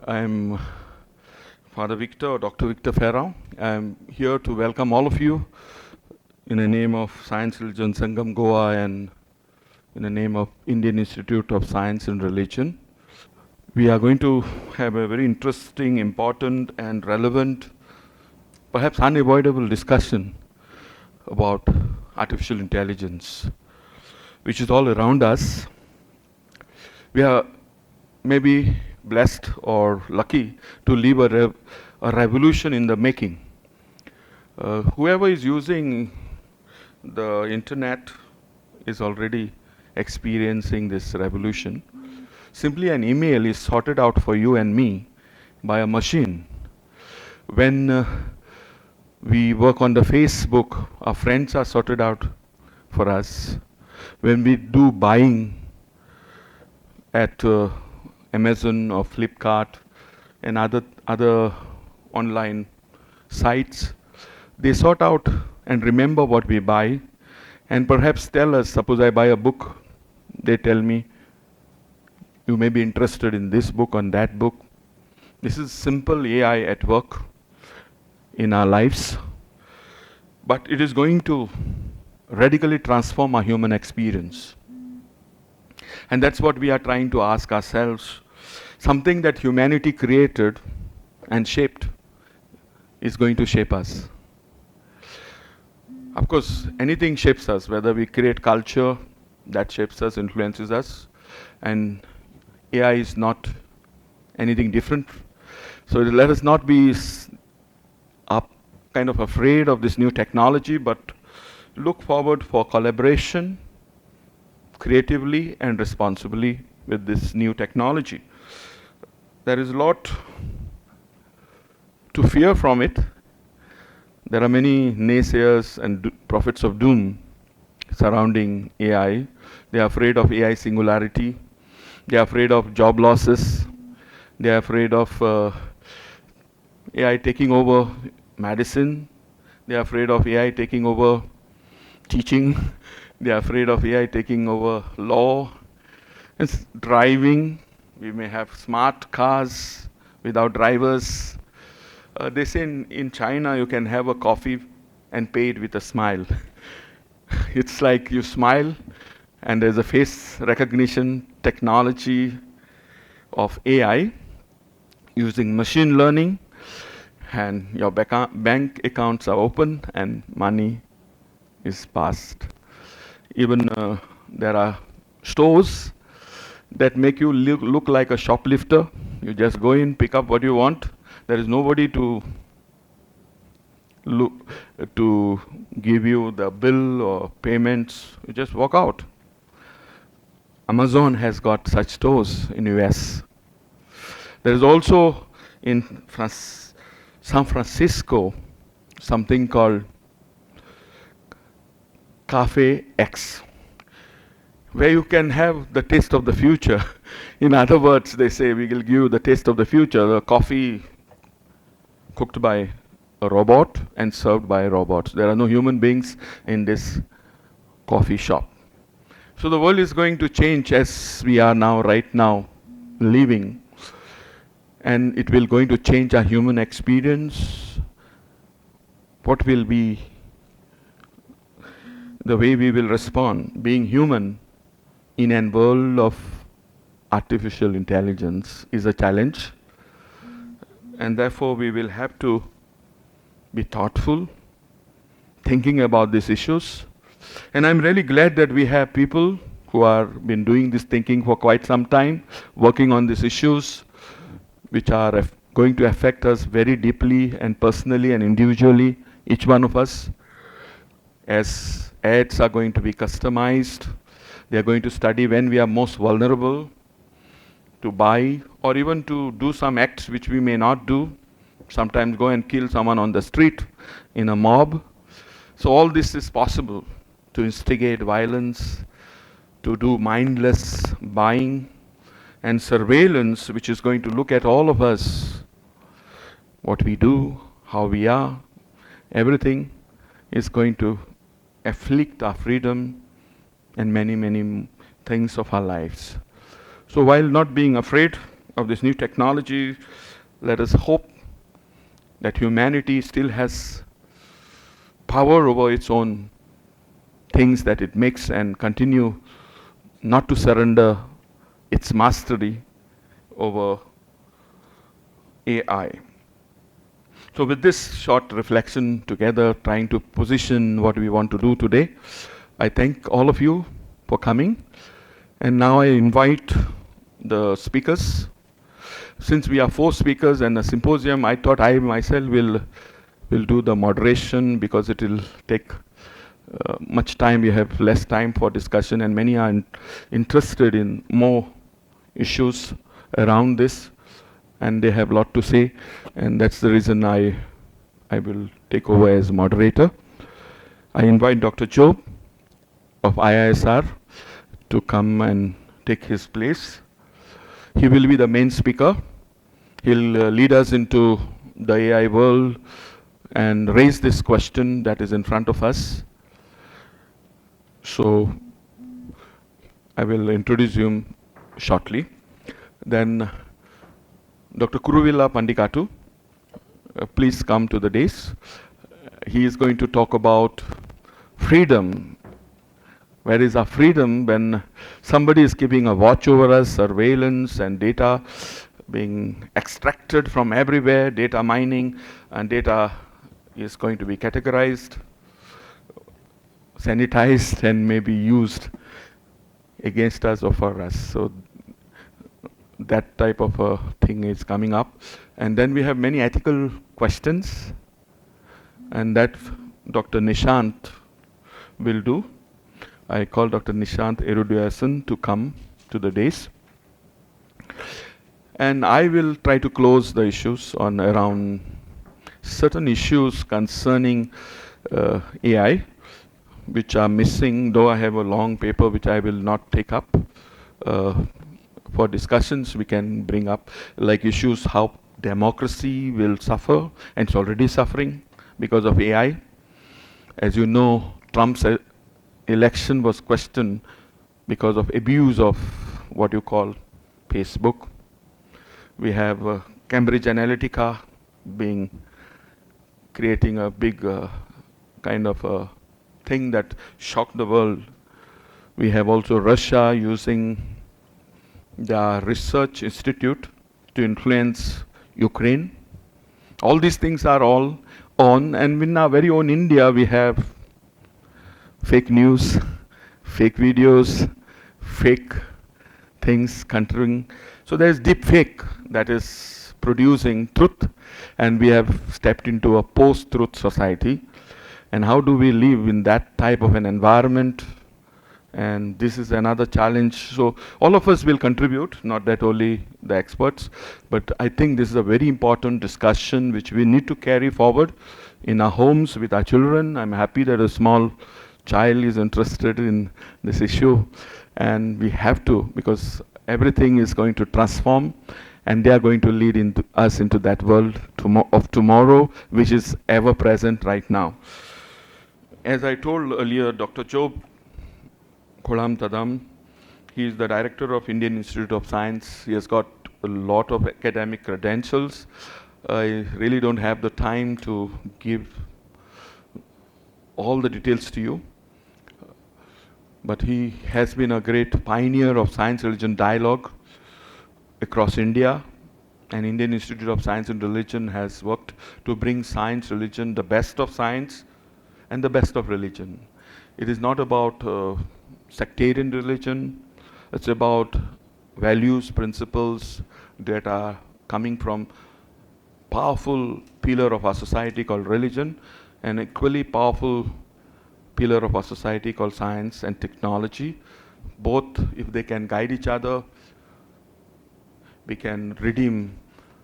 I'm Father Victor, or Dr. Victor FERRAO. I'm here to welcome all of you in the name of Science Religion SANGAM Goa and in the name of Indian Institute of Science and Religion. We are going to have a very interesting, important and relevant, perhaps unavoidable discussion about artificial intelligence, which is all around us. We are maybe blessed or lucky to live a revolution in the making. Whoever is using the internet is already experiencing this revolution. Simply an email is sorted out for you and me by a machine. When we work on the Facebook, our friends are sorted out for us. When we do buying at Amazon or Flipkart and other online sites, they sort out and remember what we buy and perhaps tell us. Suppose I buy a book, they tell me, you may be interested in this book or that book. This is simple AI at work in our lives, but it is going to radically transform our human experience. And that's what we are trying to ask ourselves. Something that humanity created and shaped is going to shape us. Of course, anything shapes us, whether we create culture that shapes us, influences us, and AI is not anything different. So let us not be kind of afraid of this new technology, but look forward for collaboration creatively and responsibly with this new technology. There is a lot to fear from it. There are many naysayers and prophets of doom surrounding AI. They are afraid of AI singularity. They are afraid of job losses. They are afraid of AI taking over medicine. They are afraid of AI taking over teaching. They are afraid of AI taking over law. It's driving. We may have smart cars without drivers. They say in China you can have a coffee and pay it with a smile. It's like you smile and there's a face recognition technology of AI using machine learning, and your bank accounts are open and money is passed. Even there are stores that make you look like a shoplifter. You just go in, pick up what you want. There is nobody to give you the bill or payments. You just walk out. Amazon has got such stores in US. There is also in San Francisco something called Cafe X, where you can have the taste of the future. In other words, they say we will give you the taste of the future, the coffee cooked by a robot and served by robots. There are no human beings in this coffee shop. So the world is going to change as we are now, right now, living. And it will going to change our human experience. What will be the way we will respond? Being human in a world of artificial intelligence is a challenge. And therefore we will have to be thoughtful, thinking about these issues. And I'm really glad that we have people who have been doing this thinking for quite some time, working on these issues, which are going to affect us very deeply and personally and individually, each one of us. As ads are going to be customized, they are going to study when we are most vulnerable to buy or even to do some acts which we may not do. Sometimes go and kill someone on the street in a mob. So all this is possible to instigate violence, to do mindless buying and surveillance, which is going to look at all of us, what we do, how we are. Everything is going to afflict our freedom and many, many things of our lives. So while not being afraid, of this new technology, let us hope that humanity still has power over its own things that it makes and continue not to surrender its mastery over AI. So with this short reflection together, trying to position what we want to do today, I thank all of you for coming. And now I invite the speakers. Since we are 4 speakers and a symposium, I thought I myself will do the moderation because it will take much time. We have less time for discussion, and many are interested in more issues around this, and they have a lot to say, and that's the reason I will take over as moderator. I invite Dr. Job of I.I.S.R to come and take his place. He will be the main speaker. He'll lead us into the AI world and raise this question that is in front of us. So I will introduce him shortly. Then Dr. KURUVILLA Pandikatu, please come to the dais. He is going to talk about freedom. Where is our freedom when somebody is keeping a watch over us, surveillance and data being extracted from everywhere, data mining, and data is going to be categorized, sanitized, and maybe used against us or for us. So that type of a thing is coming up. And then we have many ethical questions, and that Dr. NISHANT will do. I call Dr. NISHANT Erudiasan to come to the dais. And I will try to close the issues on around certain issues concerning AI, which are missing, though I have a long paper which I will not take up. For discussions we can bring up, like issues how democracy will suffer, and it's already suffering because of AI. As you know, Trump's election was questioned because of abuse of what you call Facebook. We have Cambridge Analytica creating a big kind of a thing that shocked the world. We have also Russia using the research institute to influence Ukraine. All these things are all on, and in our very own India we have fake news, fake videos, fake things countering. So there's deep fake that is producing truth, and we have stepped into a post-truth society. And how do we live in that type of an environment? And this is another challenge. So all of us will contribute, not that only the experts, but I think this is a very important discussion which we need to carry forward in our homes with our children. I'm happy that a small child is interested in this issue, and we have to, because everything is going to transform, and they are going to lead us into that world of tomorrow, which is ever present right now. As I told earlier, Dr. Job KOZHAMTHADAM, he is the director of Indian Institute of Science. He has got a lot of academic credentials. I really don't have the time to give all the details to you, but he has been a great pioneer of science-religion dialogue across India, and Indian Institute of Science and Religion has worked to bring science, religion, the best of science and the best of religion. It is not about sectarian religion, it's about values, principles that are coming from powerful pillar of our society called religion, and equally powerful pillar of our society called science and technology. Both, if they can guide each other, we can redeem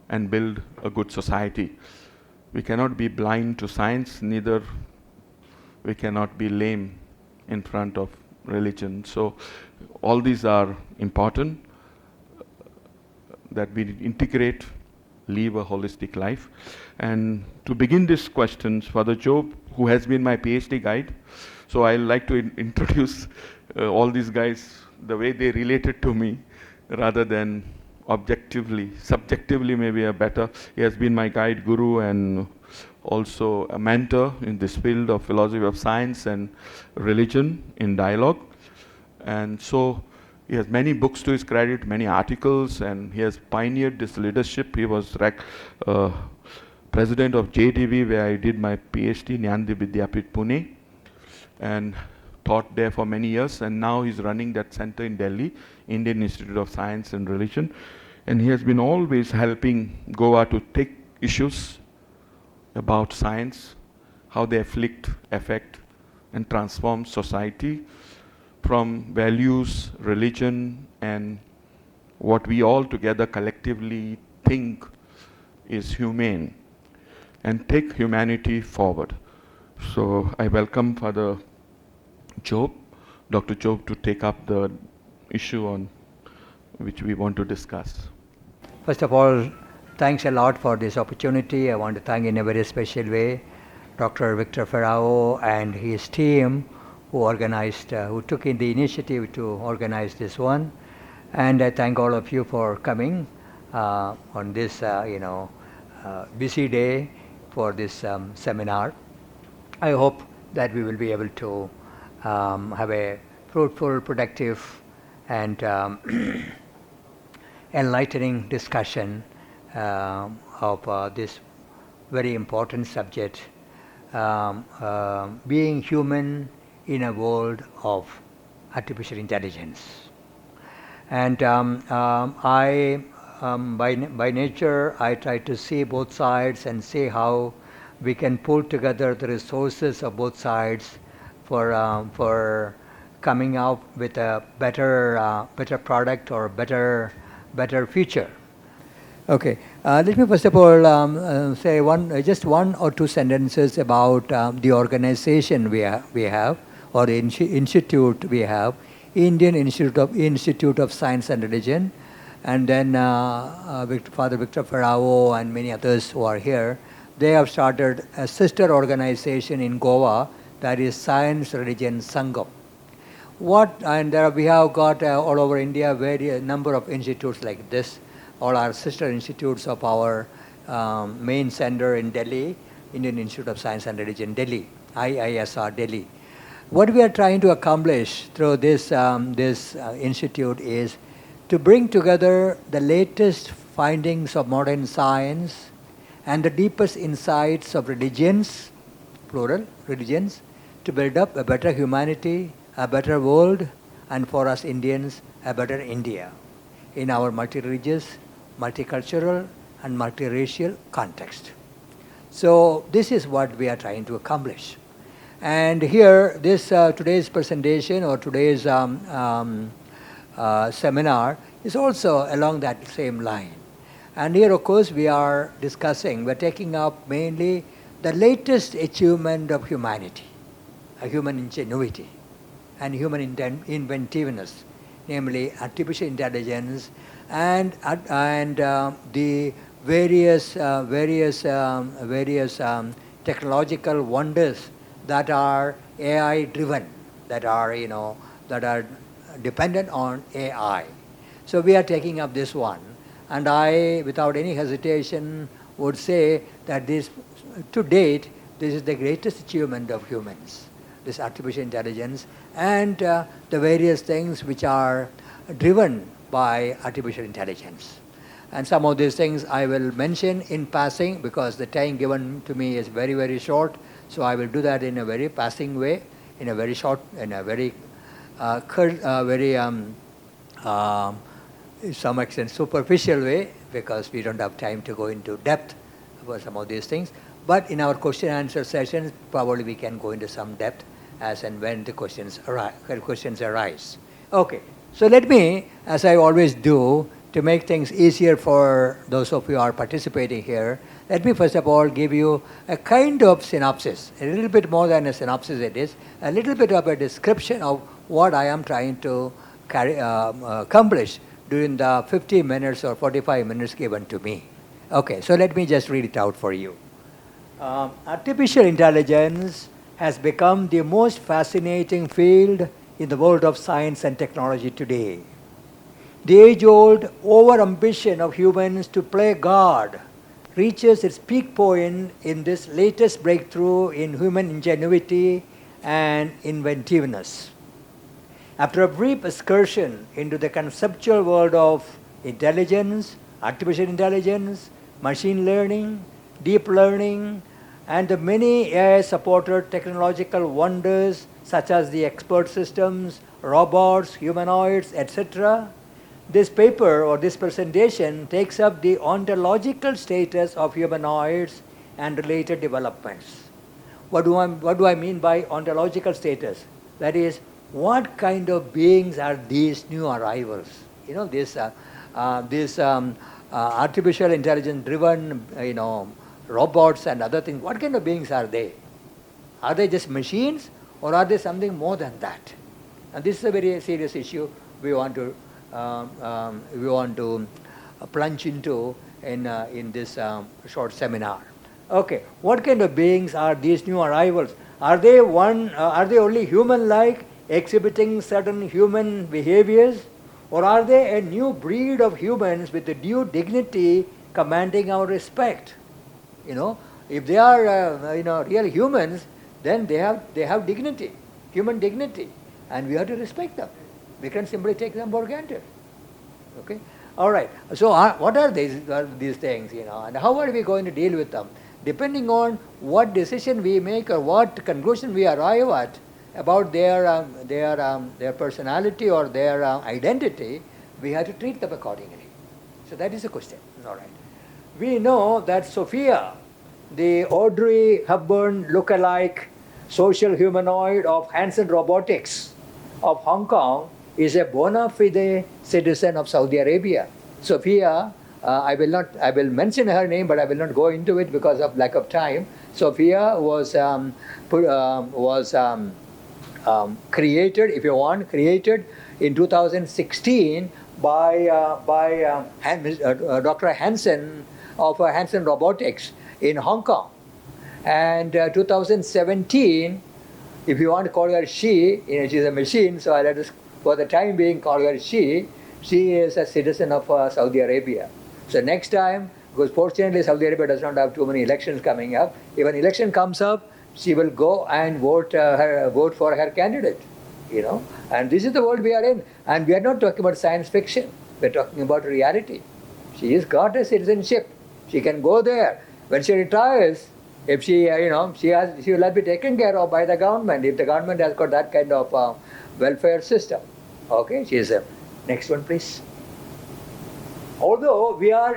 and build a good society. We cannot be blind to science, neither we cannot be lame in front of religion. So all these are important, that we integrate, live a holistic life. And to begin these questions, Father Job, who has been my PhD guide, so I like to introduce all these guys the way they related to me, rather than subjectively maybe a better. He has been my guide guru and also a mentor in this field of philosophy of science and religion in dialogue. And so he has many books to his credit, many articles, and he has pioneered this leadership. He was president of JTV, where I did my PhD, JNANA-DEEPA Pune, and taught there for many years. And now he's running that center in Delhi, Indian Institute of Science and Religion. And he has been always helping Goa to take issues about science, how they affect, and transform society from values, religion, and what we all together collectively think is humane, and take humanity forward. So I welcome Father Job, Dr. Job, to take up the issue on which we want to discuss. First of all, thanks a lot for this opportunity. I want to thank in a very special way Dr. Victor FERRAO and his team who took in the initiative to organize this one. And I thank all of you for coming on this, busy day for this seminar. I hope that we will be able to have a fruitful, productive, and enlightening discussion of this very important subject, being human in a world of artificial intelligence. And by nature, I try to see both sides and see how we can pull together the resources of both sides for coming out with a better product or better future. Okay, let me first of all say just one or two sentences about the organization we have, or the institute we have, Indian Institute of Science and Religion, and then Father Victor FERRAO and many others who are here. They have started a sister organization in Goa, that is Science Religion SANGAM. We have got all over India a number of institutes like this. All our sister institutes of our main center in Delhi, Indian Institute of Science and Religion, Delhi, I.I.S.R, Delhi. What we are trying to accomplish through this institute is to bring together the latest findings of modern science and the deepest insights of religions, plural, religions, to build up a better humanity, a better world, and for us Indians, a better India in our multi-religious, multicultural, and multiracial context. So this is what we are trying to accomplish. And here, this today's presentation or today's seminar is also along that same line. And here, of course, we're taking up mainly the latest achievement of humanity, human ingenuity and human inventiveness, namely artificial intelligence and the various technological wonders that are AI driven, that are dependent on AI. So we are taking up this one, and I, without any hesitation, would say that to date, this is the greatest achievement of humans, this artificial intelligence and the various things which are driven by artificial intelligence. And some of these things I will mention in passing because the time given to me is very, very short. So I will do that in a very passing way, in a very short, in a very, some extent superficial way, because we don't have time to go into depth about some of these things. But in our question and answer sessions, probably we can go into some depth as and when the questions arise. Okay, so let me, as I always do, to make things easier for those of you who are participating here, let me first of all give you a kind of synopsis, a little bit more than a synopsis it is, a little bit of a description of what I am trying to accomplish during the 50 minutes or 45 minutes given to me. Okay, so let me just read it out for you. Artificial intelligence has become the most fascinating field in the world of science and technology today. The age-old over-ambition of humans to play God reaches its peak point in this latest breakthrough in human ingenuity and inventiveness. After a brief excursion into the conceptual world of intelligence, artificial intelligence, machine learning, deep learning, and the many AI-supported technological wonders such as the expert systems, robots, humanoids, etc., this paper or this presentation takes up the ontological status of humanoids and related developments. What do I mean by ontological status? That is, what kind of beings are these new arrivals? You know, this artificial intelligence-driven, robots and other things. What kind of beings are they? Are they just machines, or are they something more than that? And this is a very serious issue we want to plunge into in this short seminar. Okay, what kind of beings are these new arrivals? Are they only human-like, exhibiting certain human behaviors, or are they a new breed of humans with a due dignity commanding our respect? If they are real humans, then they have dignity, human dignity, and we have to respect them. We can simply take them for granted. Okay, all right. So what are these things? And how are we going to deal with them? Depending on what decision we make or what conclusion we arrive at about their personality or their identity, we have to treat them accordingly. So that is the question. All right. We know that Sophia, the Audrey Hepburn lookalike social humanoid of Hanson Robotics of Hong Kong, is a bona fide citizen of Saudi Arabia. Sophia, I will mention her name, but I will not go into it because of lack of time. Sophia was created, if you want, in 2016 by Dr. Hanson of Hanson Robotics in Hong Kong. And 2017, if you want to call her she, she's a machine, so I let us, for the time being, call her she. She is a citizen of Saudi Arabia. So next time, because fortunately Saudi Arabia does not have too many elections coming up, if an election comes up, she will go and vote for her candidate. And this is the world we are in. And we are not talking about science fiction. We are talking about reality. She has got a citizenship. She can go there. When she retires, if she will be taken care of by the government, if the government has got that kind of welfare system. Okay, she is a next one, please. Although we are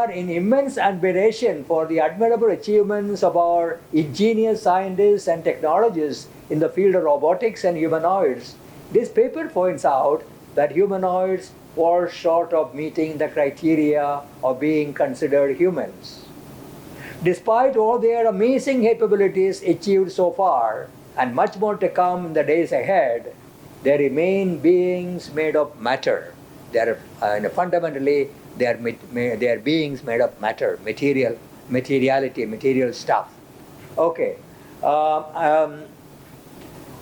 in immense admiration for the admirable achievements of our ingenious scientists and technologists in the field of robotics and humanoids, this paper points out that humanoids fall short of meeting the criteria of being considered humans. Despite all their amazing capabilities achieved so far, and much more to come in the days ahead, they remain beings made of matter. Fundamentally, they are beings made of matter, materiality, material stuff. Okay. I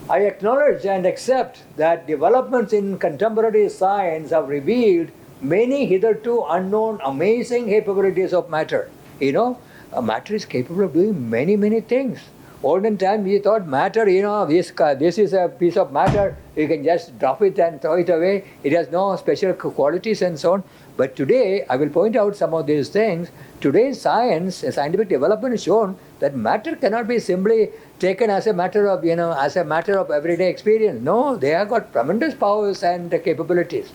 acknowledge and accept that developments in contemporary science have revealed many hitherto unknown amazing capabilities of matter. Matter is capable of doing many, many things. Olden time we thought matter, this is a piece of matter, you can just drop it and throw it away. It has no special qualities and so on. But today, I will point out some of these things. Today's scientific development has shown that matter cannot be simply taken as a matter of, everyday experience. No, they have got tremendous powers and capabilities.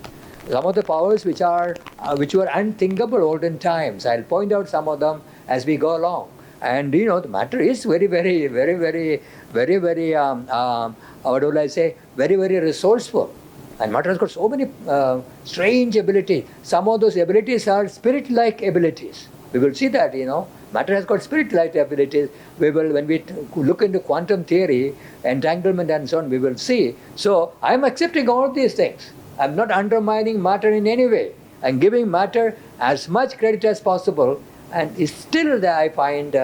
Some of the powers which were unthinkable olden times. I'll point out some of them as we go along. And the matter is very, very, very, very, very, very, what will I say, very, very resourceful. And matter has got so many strange abilities. Some of those abilities are spirit-like abilities. We will see that, matter has got spirit-like abilities. When we look into quantum theory, entanglement and so on, we will see. So I am accepting all these things. I am not undermining matter in any way. I am giving matter as much credit as possible. And still, I find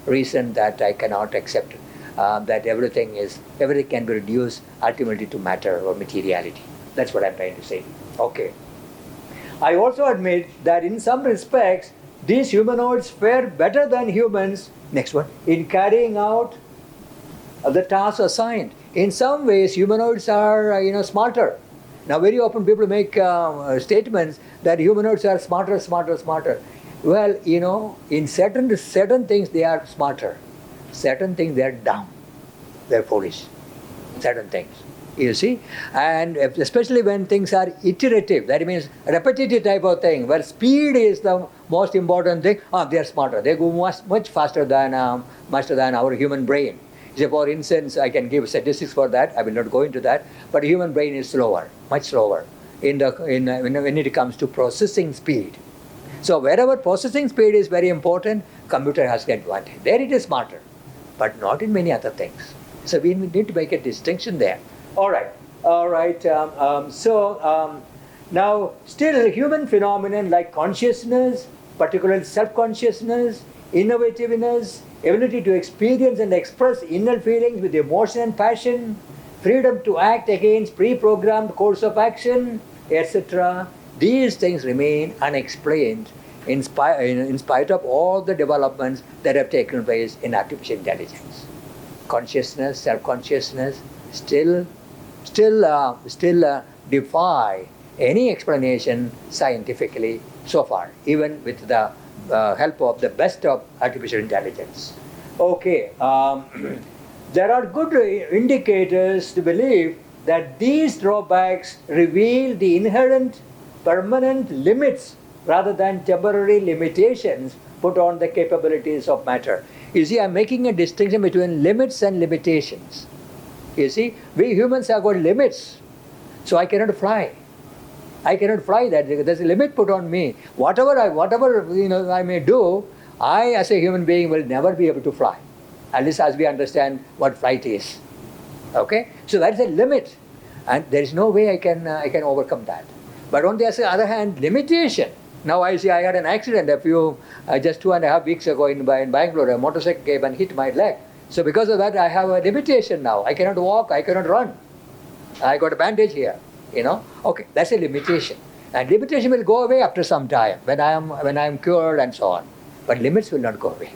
reason that I cannot accept that everything can be reduced ultimately to matter or materiality. That's what I'm trying to say. Okay. I also admit that in some respects, these humanoids fare better than humans, next one, in carrying out the tasks assigned. In some ways, humanoids are, smarter. Now, very often people make statements that humanoids are smarter, smarter, smarter. Well, in certain things they are smarter. Certain things they are dumb. They're foolish. Certain things. You see? And especially when things are iterative, that means repetitive type of thing, where speed is the most important thing, they are smarter. They go much faster than our human brain. So for instance, I can give statistics for that. I will not go into that. But human brain is slower, much slower, when it comes to processing speed. So wherever processing speed is very important, computer has an advantage. There it is smarter, but not in many other things. So we need to make a distinction there. All right. Now, still human phenomenon like consciousness, particularly self-consciousness, innovativeness, ability to experience and express inner feelings with emotion and passion, freedom to act against pre-programmed course of action, etc. These things remain unexplained in spite of all the developments that have taken place in artificial intelligence. Consciousness, self-consciousness still defy any explanation scientifically so far, even with the help of the best of artificial intelligence. Okay, there are good indicators to believe that these drawbacks reveal the inherent permanent limits rather than temporary limitations put on the capabilities of matter. You see, I'm making a distinction between limits and limitations. You see, we humans have got limits, so I cannot fly. I cannot fly that. There's a limit put on me. Whatever I may do, I as a human being will never be able to fly, at least as we understand what flight is. Okay, so that is a limit, and there is no way I can overcome that. But on the other hand, limitation. Now I see I had an accident just 2.5 weeks ago in Bangalore. A motorcycle came and hit my leg. So because of that, I have a limitation now. I cannot walk. I cannot run. I got a bandage here. Okay, that's a limitation, and limitation will go away after some time when I am cured and so on. But limits will not go away.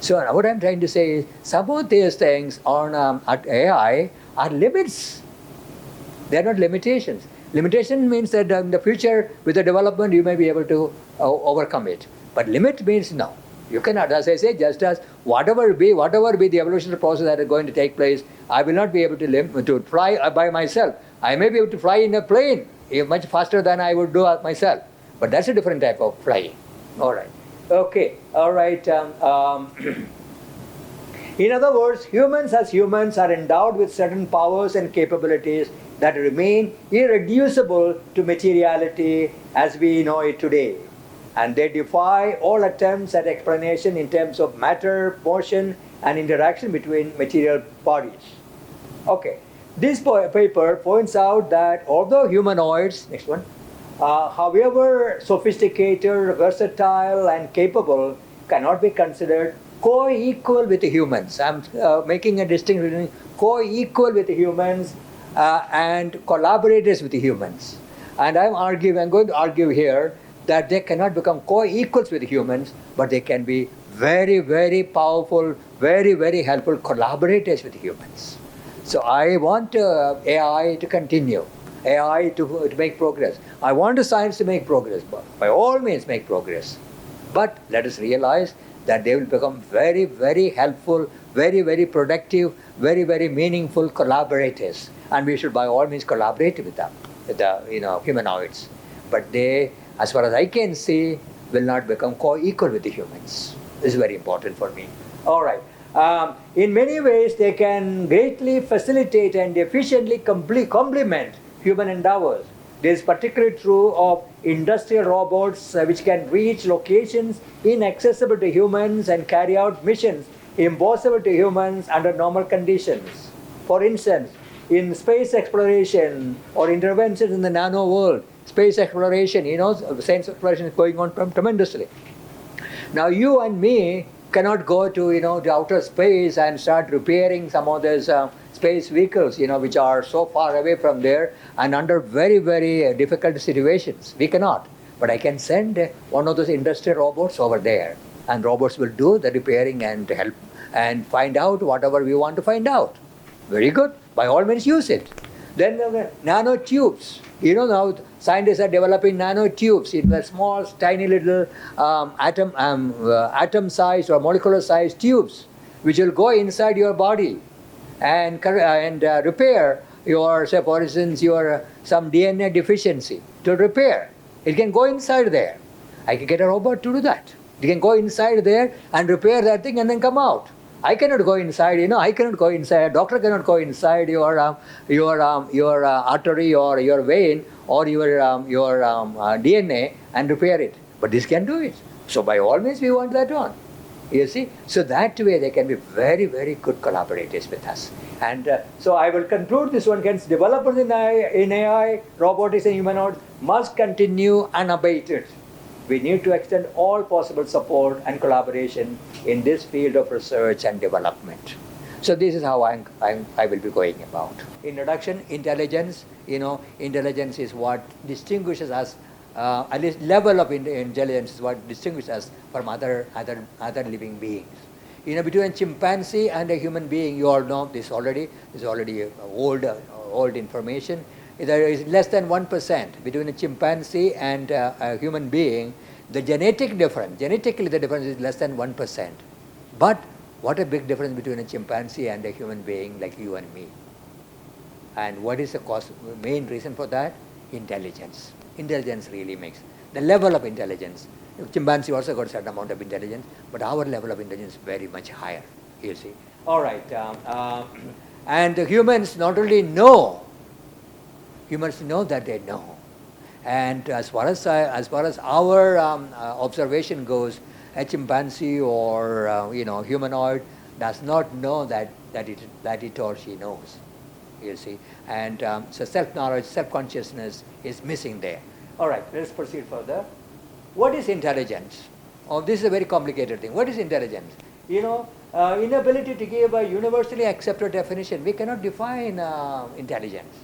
So what I'm trying to say is some of these things on at AI are limits. They are not limitations. Limitation means that in the future, with the development, you may be able to overcome it. But limit means no. You cannot, as I say, just as whatever be the evolutionary process that is going to take place, I will not be able to fly by myself. I may be able to fly in a plane much faster than I would do myself. But that's a different type of flying. All right. Okay. All right. In other words, humans as humans are endowed with certain powers and capabilities that remain irreducible to materiality as we know it today. And they defy all attempts at explanation in terms of matter, motion, and interaction between material bodies. Okay. This paper points out that although humanoids, next one, however sophisticated, versatile, and capable, cannot be considered co-equal with the humans. I'm making a distinction between co-equal with the humans and collaborators with the humans. And I'm going to argue here that they cannot become co-equals with humans, but they can be very, very powerful, very, very helpful collaborators with humans. So I want AI to continue, AI to make progress. I want the science to make progress, but by all means make progress. But let us realize that they will become very, very helpful, very, very productive, very, very meaningful collaborators. And we should by all means collaborate with them, with the humanoids. But they, as far as I can see, will not become co-equal with the humans. This is very important for me. All right. In many ways, they can greatly facilitate and efficiently complement human endeavors. This is particularly true of industrial robots which can reach locations inaccessible to humans and carry out missions impossible to humans under normal conditions. For instance, in space exploration or interventions in the nano world, space exploration, science exploration is going on tremendously. Now you and me cannot go to, the outer space and start repairing some of those space vehicles, which are so far away from there and under very, very difficult situations. We cannot. But I can send one of those industrial robots over there, and robots will do the repairing and help and find out whatever we want to find out. Very good. By all means, use it. Then nanotubes. Now scientists are developing nanotubes in the small, tiny little atom-sized or molecular-sized tubes, which will go inside your body and repair your, say, for instance, your some DNA deficiency. To repair, it can go inside there. I can get a robot to do that. It can go inside there and repair that thing and then come out. I cannot go inside, I cannot go inside, a doctor cannot go inside your artery or your vein or your DNA and repair it. But this can do it. So by all means, we want that one. You see? So that way they can be very, very good collaborators with us. And so I will conclude this one. Hence, developers in AI, robotics and humanoids must continue unabated. We need to extend all possible support and collaboration in this field of research and development. So this is how I will be going about. Introduction, intelligence. Intelligence is what distinguishes us, at least level of intelligence is what distinguishes us from other living beings. Between a chimpanzee and a human being, you all know this already. This is already old information. There is less than 1% between a chimpanzee and a human being. The genetically the difference is less than 1%. But what a big difference between a chimpanzee and a human being like you and me. And what is the main reason for that? Intelligence. Intelligence really makes the level of intelligence. Chimpanzee also got a certain amount of intelligence, but our level of intelligence is very much higher, you see. All right. And the humans not only know, humans know that they know. And as far as our observation goes, a chimpanzee or humanoid does not know that it or she knows. You see, and so self-knowledge, self-consciousness is missing there. All right, let's proceed further. What is intelligence? Oh, this is a very complicated thing. What is intelligence? Inability to give a universally accepted definition. We cannot define intelligence.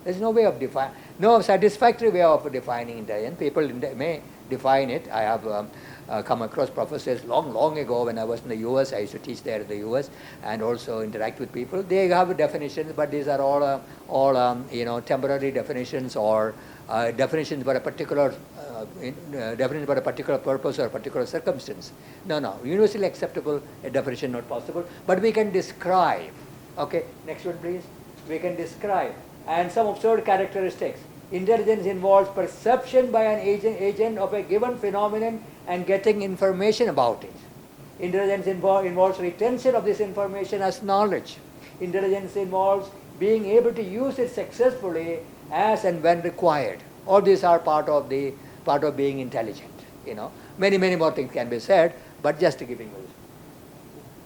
There's no satisfactory way of defining intelligence. People may define it. I have come across professors long ago when I was in the U.S. I used to teach there in the U.S. and also interact with people. They have definitions, but these are all temporary definitions or definitions for a particular purpose or a particular circumstance. No, universally acceptable definition not possible. But we can describe. Okay, next one please. We can describe. And some observed characteristics. Intelligence involves perception by an agent of a given phenomenon and getting information about it. Intelligence involves retention of this information as knowledge. Intelligence involves being able to use it successfully as and when required. All these are part of being intelligent. Many more things can be said, but just to give you.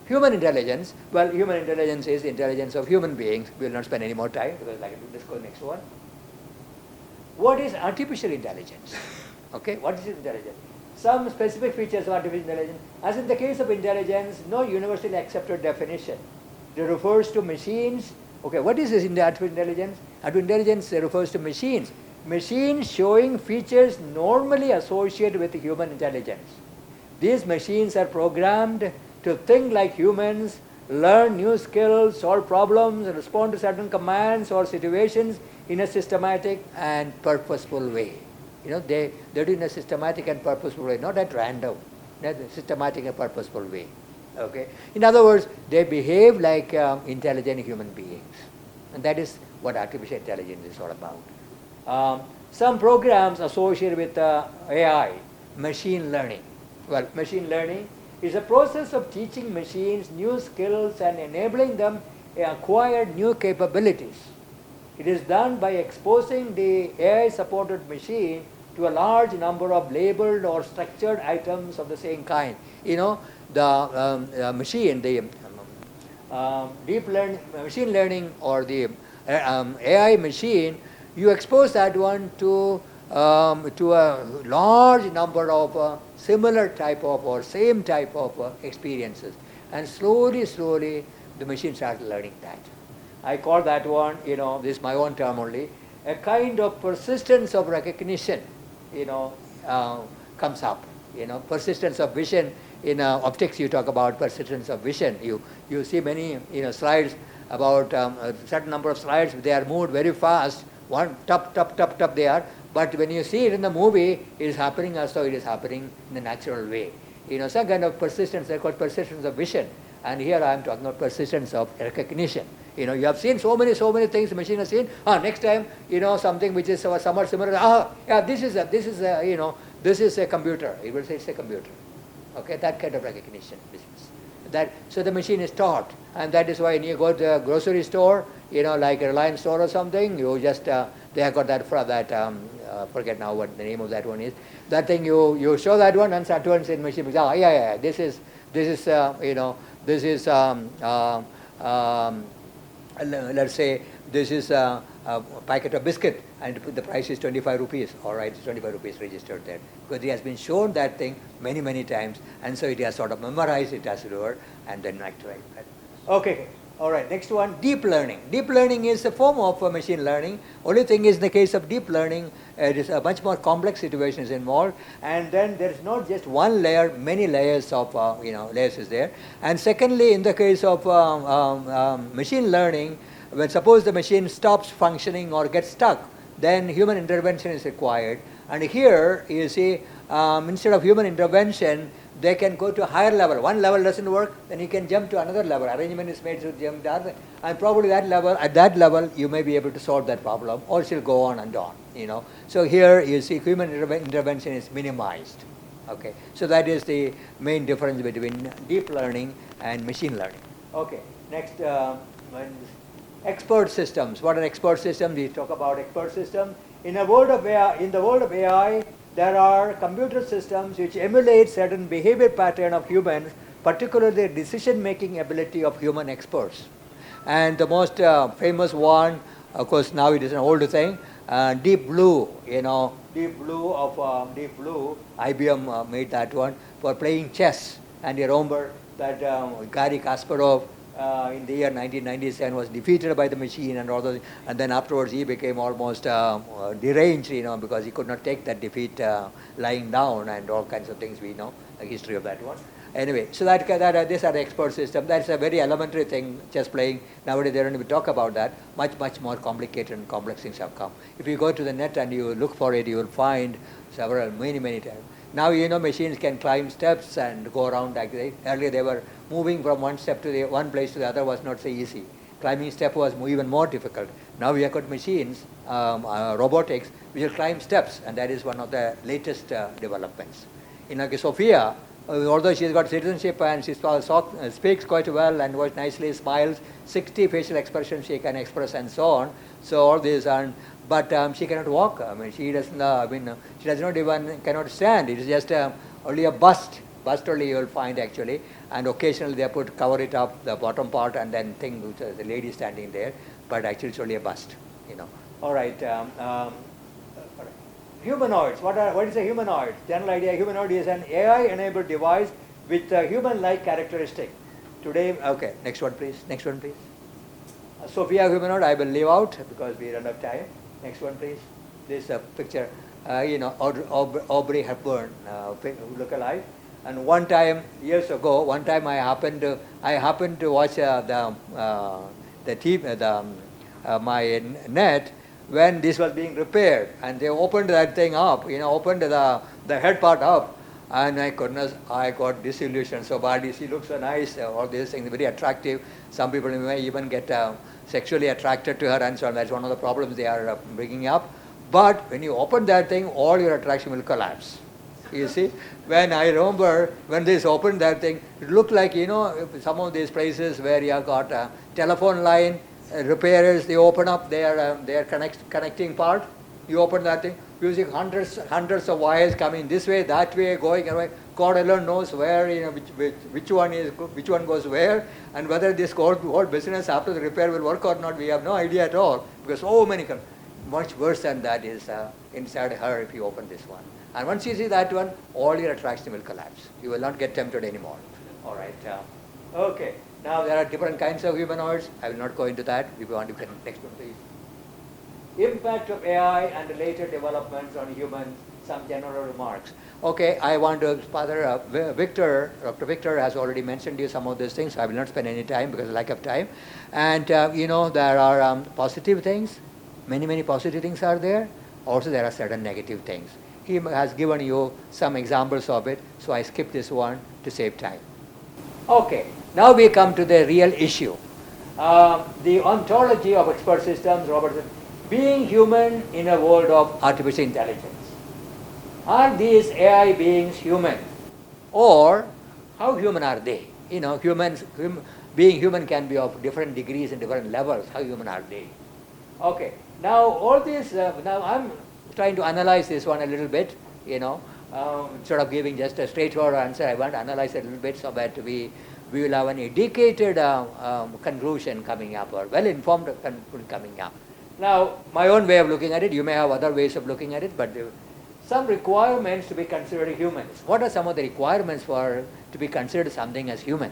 Human intelligence, human intelligence is intelligence of human beings. We will not spend any more time because I can do this. Go next one. What is artificial intelligence? Okay, what is intelligence? Some specific features of artificial intelligence. As in the case of intelligence, no universally accepted definition. It refers to machines. Okay, what is this in the artificial intelligence? Artificial intelligence refers to machines. Machines showing features normally associated with human intelligence. These machines are programmed to think like humans, learn new skills, solve problems, and respond to certain commands or situations in a systematic and purposeful way. They do it in a systematic and purposeful way, not at random, not a systematic and purposeful way. Okay. In other words, they behave like intelligent human beings. And that is what artificial intelligence is all about. Some programs associated with AI, machine learning. Well, machine learning is a process of teaching machines new skills and enabling them acquire new capabilities. It is done by exposing the AI-supported machine to a large number of labeled or structured items of the same kind. The machine, the machine learning or the AI machine, you expose that one to to a large number of similar type of or same type of experiences. And slowly, slowly, the machine starts learning that. I call that one, this is my own term only, a kind of persistence of recognition, comes up. Persistence of vision. In optics, you talk about persistence of vision. You see many, slides about a certain number of slides. They are moved very fast. One top they are. But when you see it in the movie, it is happening as though it is happening in a natural way. Some kind of persistence. They call persistence of vision. And here I am talking about persistence of recognition. You have seen so many things the machine has seen. Next time, something which is somewhat similar. Yeah, this is a computer. It will say it's a computer. Okay, that kind of recognition business. So the machine is taught, and that is why when you go to a grocery store, like a Reliance store or something, you just they have got that forget now what the name of that one is. That thing you show that one, and start to say the machine goes, yeah, this is let's say this is a packet of biscuit and the price is 25 rupees. All right, it's 25 rupees registered there. Because it has been shown that thing many times, and so it has sort of memorized, it has to do it, and then actualize that. Okay, all right, next one, deep learning. Deep learning is a form of machine learning. Only thing is, in the case of deep learning, it is a much more complex situation is involved, and then there is not just one layer, many layers of, layers is there. And secondly, in the case of machine learning, when suppose the machine stops functioning or gets stuck, then human intervention is required. And here, you see, instead of human intervention, they can go to a higher level. One level doesn't work, then you can jump to another level. Arrangement is made to jump to other, and probably at that level, you may be able to solve that problem, or it will go on and on. So here, you see, human intervention is minimized. Okay, so that is the main difference between deep learning and machine learning. Okay, next, expert systems. What are expert systems? We talk about expert systems. In the world of AI, there are computer systems which emulate certain behavior pattern of humans, particularly the decision-making ability of human experts. And the most famous one, of course, now it is an old thing, Deep Blue. Deep Blue. IBM made that one for playing chess. And you remember that Garry Kasparov in the year 1997 was defeated by the machine and all those, and then afterwards he became almost deranged, because he could not take that defeat lying down and all kinds of things we know, the history of that one. Anyway, so these are the expert system. That's a very elementary thing, chess playing. Nowadays they don't even talk about that. Much more complicated and complex things have come. If you go to the net and you look for it, you will find many times. Now, machines can climb steps and go around like that. Earlier they were moving from one place to the other was not so easy. Climbing step was even more difficult. Now we have got machines, robotics, which will climb steps, and that is one of the latest developments. Sophia, although she has got citizenship and she speaks quite well and quite nicely, smiles, 60 facial expressions she can express and so on. So all these are, but she cannot walk. She doesn't. She does not even cannot stand. It is just only a bust. Bust only you will find actually, and occasionally they cover it up the bottom part and then think the lady standing there, but actually it's only a bust. All right. Humanoids. What is a humanoid? General idea. Humanoid is an AI-enabled device with a human-like characteristic. Today, okay. Next one, please. Sophia humanoid. I will leave out because we run out of time. Next one, please. This picture. Aubrey Hepburn, look alive. And one time, years ago, I happened to watch my net when this was being repaired, and they opened that thing up, opened the head part up, and my goodness, I got disillusioned so badly. She looks so nice, all these things, very attractive. Some people may even get sexually attracted to her and so on. That's one of the problems they are bringing up. But when you open that thing, all your attraction will collapse. You see, when I remember when they opened that thing, it looked like, some of these places where you have got a telephone line, repairers, they open up their connecting part. You open that thing, using hundreds of wires coming this way, that way, going away. God alone knows where, which one goes where, and whether this whole business after the repair will work or not, we have no idea at all, because so many. much worse than that is inside her if you open this one. And once you see that one, all your attraction will collapse. You will not get tempted anymore. All right. Okay. Now there are different kinds of humanoids. I will not go into that. If you want, you can next one, please. Impact of AI and related developments on humans. Some general remarks. Okay, I want to, Father Victor, Dr. Victor has already mentioned you some of these things. I will not spend any time because of lack of time. And there are positive things. Many positive things are there. Also, there are certain negative things. He has given you some examples of it, so I skip this one to save time. Okay, now we come to the real issue. The ontology of expert systems, Robertson, being human in a world of artificial intelligence. Are these AI beings human? Or how human are they? Being human can be of different degrees and different levels. How human are they? Okay, now all this, now I'm trying to analyze this one a little bit, instead of giving just a straightforward answer, I want to analyze it a little bit so that we will have an educated conclusion coming up, or well-informed conclusion coming up. Now, my own way of looking at it, you may have other ways of looking at it, but some requirements to be considered humans. What are some of the requirements for to be considered something as human?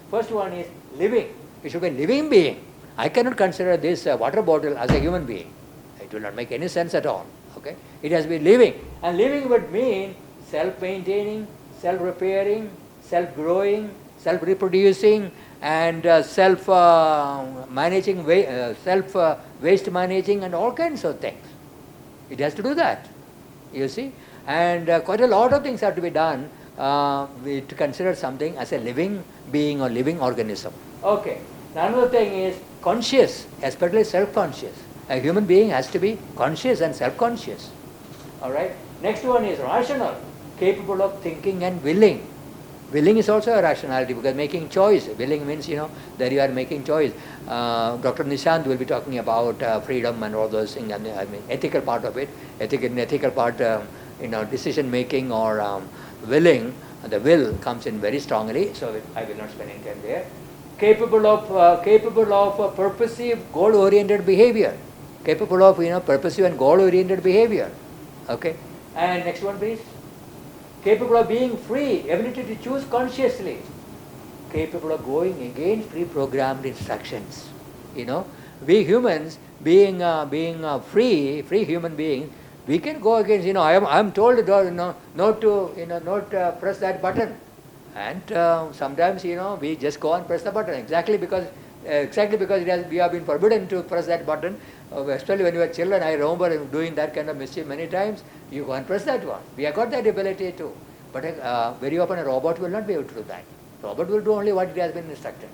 First one is living. It should be a living being. I cannot consider this water bottle as a human being. It will not make any sense at all. Okay? It has to be living. And living would mean self-maintaining, self-repairing, self-growing, self-reproducing, and self-managing, waste managing, and all kinds of things. It has to do that. You see, and quite a lot of things have to be done to consider something as a living being or living organism. Okay. Another thing is conscious, especially self-conscious. A human being has to be conscious and self-conscious. All right. Next one is rational, capable of thinking and willing. Willing is also a rationality because making choice. Willing means that you are making choice. Dr. Nishant will be talking about freedom and all those things, and ethical part of it. Ethical part, decision making or willing. The will comes in very strongly. So I will not spend any time there. Capable of purposive, goal-oriented behavior. Capable of purposive and goal-oriented behavior. Okay. And next one, please. Capable of being free, ability to choose consciously. Capable of going against pre-programmed instructions. We humans, being free human beings, we can go against. I'm told not to press that button, and sometimes we just go and press the button exactly because we have been forbidden to press that button. Especially when we were children, I remember doing that kind of mischief many times. You go and press that one. We have got that ability too. But very often a robot will not be able to do that. Robot will do only what it has been instructed.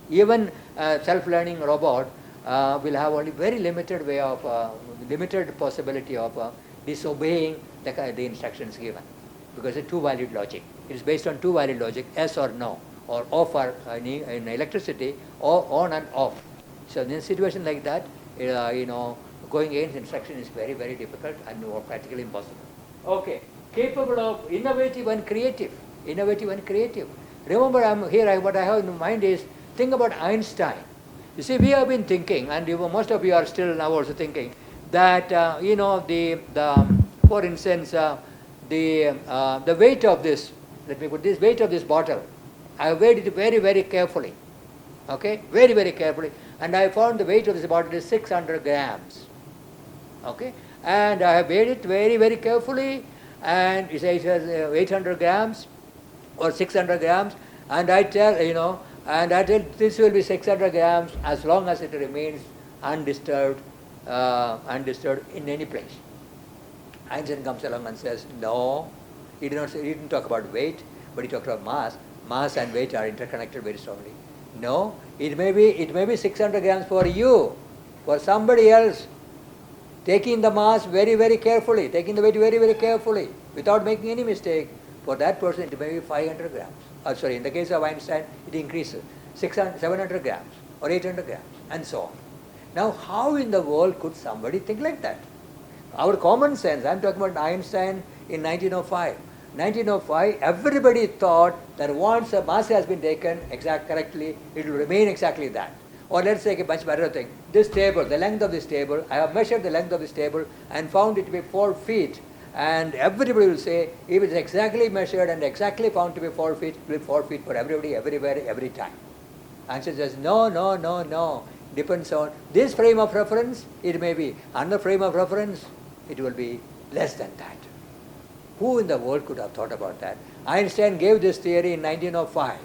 Even a self-learning robot will have only very limited way of, limited possibility of disobeying the instructions given. Because it's two-valued logic. It is based on two-valued logic, yes or no, or off or in electricity, or on and off. So in a situation like that, going against instruction is very difficult and practically impossible. Okay, capable of innovative and creative. Remember, what I have in mind is, think about Einstein. You see, we have been thinking, and most of you are still now also thinking, that for instance, the weight of this, let me put this, weight of this bottle, I weighed it very carefully. Okay, very carefully. And I found the weight of this bottle is 600 grams. Okay, and I have weighed it very carefully, and it says 800 grams or 600 grams, and I tell this will be 600 grams as long as it remains undisturbed in any place. Einstein comes along and says, no, he didn't talk about weight, but he talked about mass. Mass and weight are interconnected very strongly. No, it may be 600 grams for you, for somebody else. Taking the mass very carefully, taking the weight very carefully, without making any mistake. For that person, it may be 500 grams. In the case of Einstein, it increases 700 grams or 800 grams, and so on. Now, how in the world could somebody think like that? Our common sense, I'm talking about Einstein in 1905. 1905, everybody thought that once a mass has been taken correctly, it will remain exactly that. Or let's take a much better thing. this table, the length of this table, I have measured the length of this table and found it to be 4 feet. And everybody will say, if it's exactly measured and exactly found to be 4 feet, it will be 4 feet for everybody, everywhere, every time. Answer says, no, no, no, no. Depends on this frame of reference, it may be. Another frame of reference, it will be less than that. Who in the world could have thought about that? Einstein gave this theory in 1905.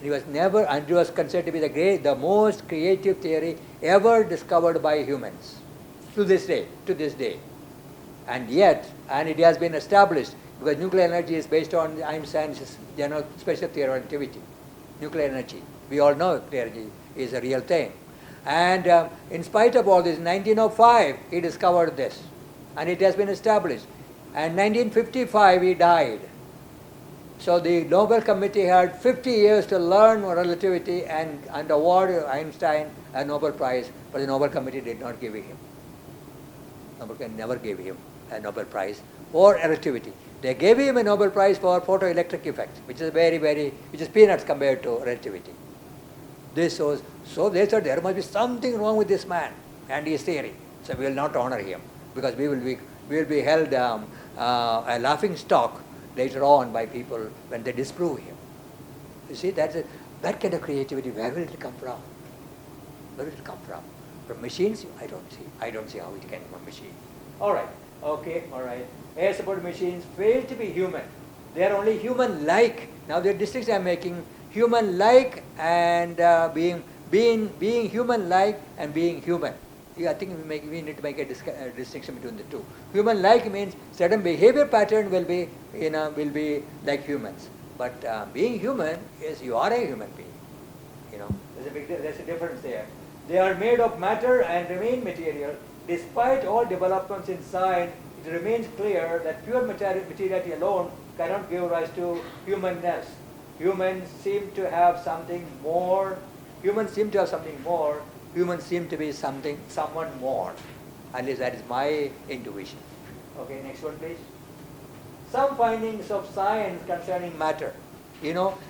He was never, and it was considered to be the most creative theory ever discovered by humans to this day. And yet, and it has been established, because nuclear energy is based on Einstein's general special theory of relativity. Nuclear energy. We all know nuclear energy is a real thing. And in spite of all this, in 1905, he discovered this. And it has been established. And 1955, he died. So the Nobel Committee had 50 years to learn relativity and award Einstein a Nobel Prize, but the Nobel Committee did not give him. Nobel Committee never gave him a Nobel Prize for relativity. They gave him a Nobel Prize for photoelectric effect, which is which is peanuts compared to relativity. This was, so they said there must be something wrong with this man and his theory. So we will not honor him because we will be held a laughing stock later on by people when they disprove him. You see, that kind of creativity, where will it come from? Where will it come from? From machines? I don't see how it can come from machines. All right. Okay. All right. AI-supported machines fail to be human. They are only human-like. Now the distinction I am making: human-like and being human-like and being human. I think we need to make a distinction between the two. Human-like means certain behavior pattern will be like humans, but being human is you are a human being. There's a difference there. They are made of matter and remain material. Despite all developments in science, it remains clear that pure materiality alone cannot give rise to humanness. Humans seem to have something more. Humans seem to be someone more. At least that is my intuition. Okay, next one please. Some findings of science concerning matter.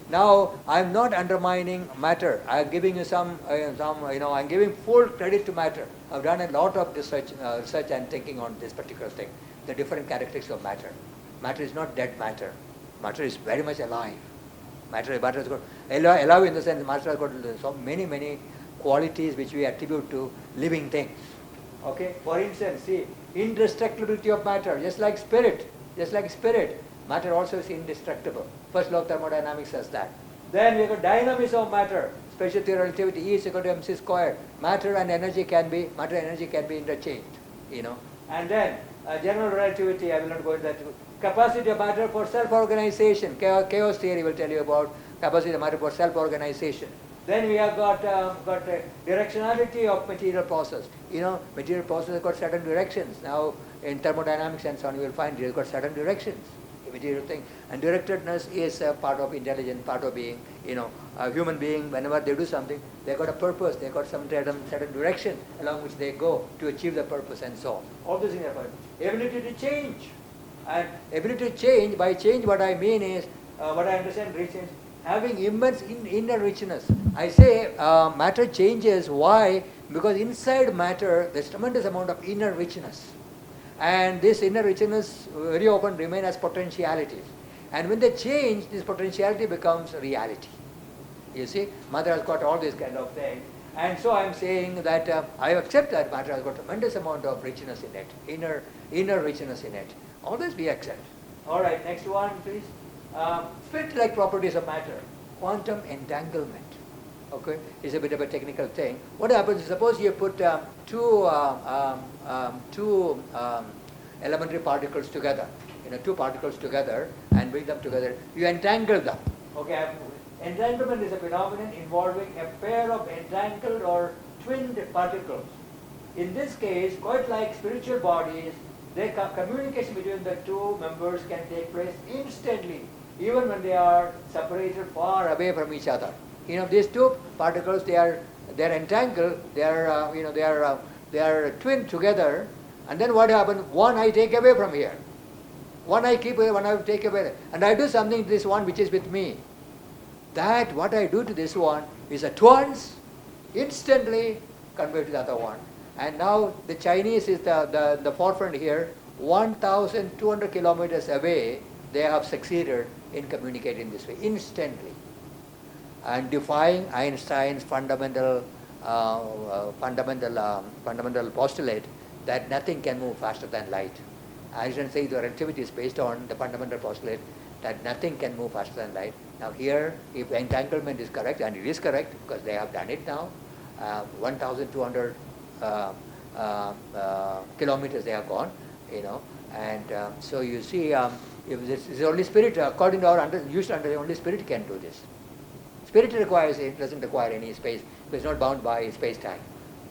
Now I'm not undermining matter. I'm giving you I'm giving full credit to matter. I've done a lot of research and thinking on this particular thing. The different characteristics of matter. Matter is not dead matter. Matter is very much alive. Matter has got alive in the sense matter has got so many qualities which we attribute to living things. Okay? For instance, see, indestructibility of matter, just like spirit, matter also is indestructible. First law of thermodynamics says that. Then we have got dynamism of matter, special theory of relativity, E is equal to mc squared. Matter and energy can be interchanged. And then general relativity, I will not go into that. Capacity of matter for self-organization. Chaos theory will tell you about capacity of matter for self-organization. Then we have got directionality of material process. Material process has got certain directions. Now, in thermodynamics and so on, you will find it has got certain directions. The material thing. And directedness is a part of intelligence, part of being. A human being, whenever they do something, they got a purpose. They got some certain direction along which they go to achieve the purpose and so on. All these things are part. Ability to change. And ability to change, by change what I mean is, what I understand change, having immense inner richness. I say matter changes. Why? Because inside matter there's tremendous amount of inner richness. And this inner richness very often remain as potentialities. And when they change, this potentiality becomes reality. You see, matter has got all this kind of thing. And so I'm saying that I accept that matter has got tremendous amount of richness in it, inner richness in it. All this we accept. All right, next one, please. Spirit-like properties of matter. Quantum entanglement. Okay, it's a bit of a technical thing. What happens? Suppose you put two elementary particles together. Two particles together and bring them together. You entangle them. Okay. Entanglement is a phenomenon involving a pair of entangled or twinned particles. In this case, quite like spiritual bodies, communication between the two members can take place instantly, even when they are separated far away from each other. These two particles, they are entangled, they are twinned together, and then what happens? One I take away from here. One I keep away, one I take away. And I do something to this one which is with me. That what I do to this one is at once, instantly compared to the other one. And now the Chinese is the forefront here. 1,200 kilometers away, they have succeeded in communicating this way instantly, and defying Einstein's fundamental postulate that nothing can move faster than light. Einstein says the relativity is based on the fundamental postulate that nothing can move faster than light. Now here, if entanglement is correct, and it is correct because they have done it now, 1,200 kilometers they have gone, and so you see, if this is only spirit, according to our usual understanding, only spirit can do this. Spirit doesn't require any space, it's not bound by space-time.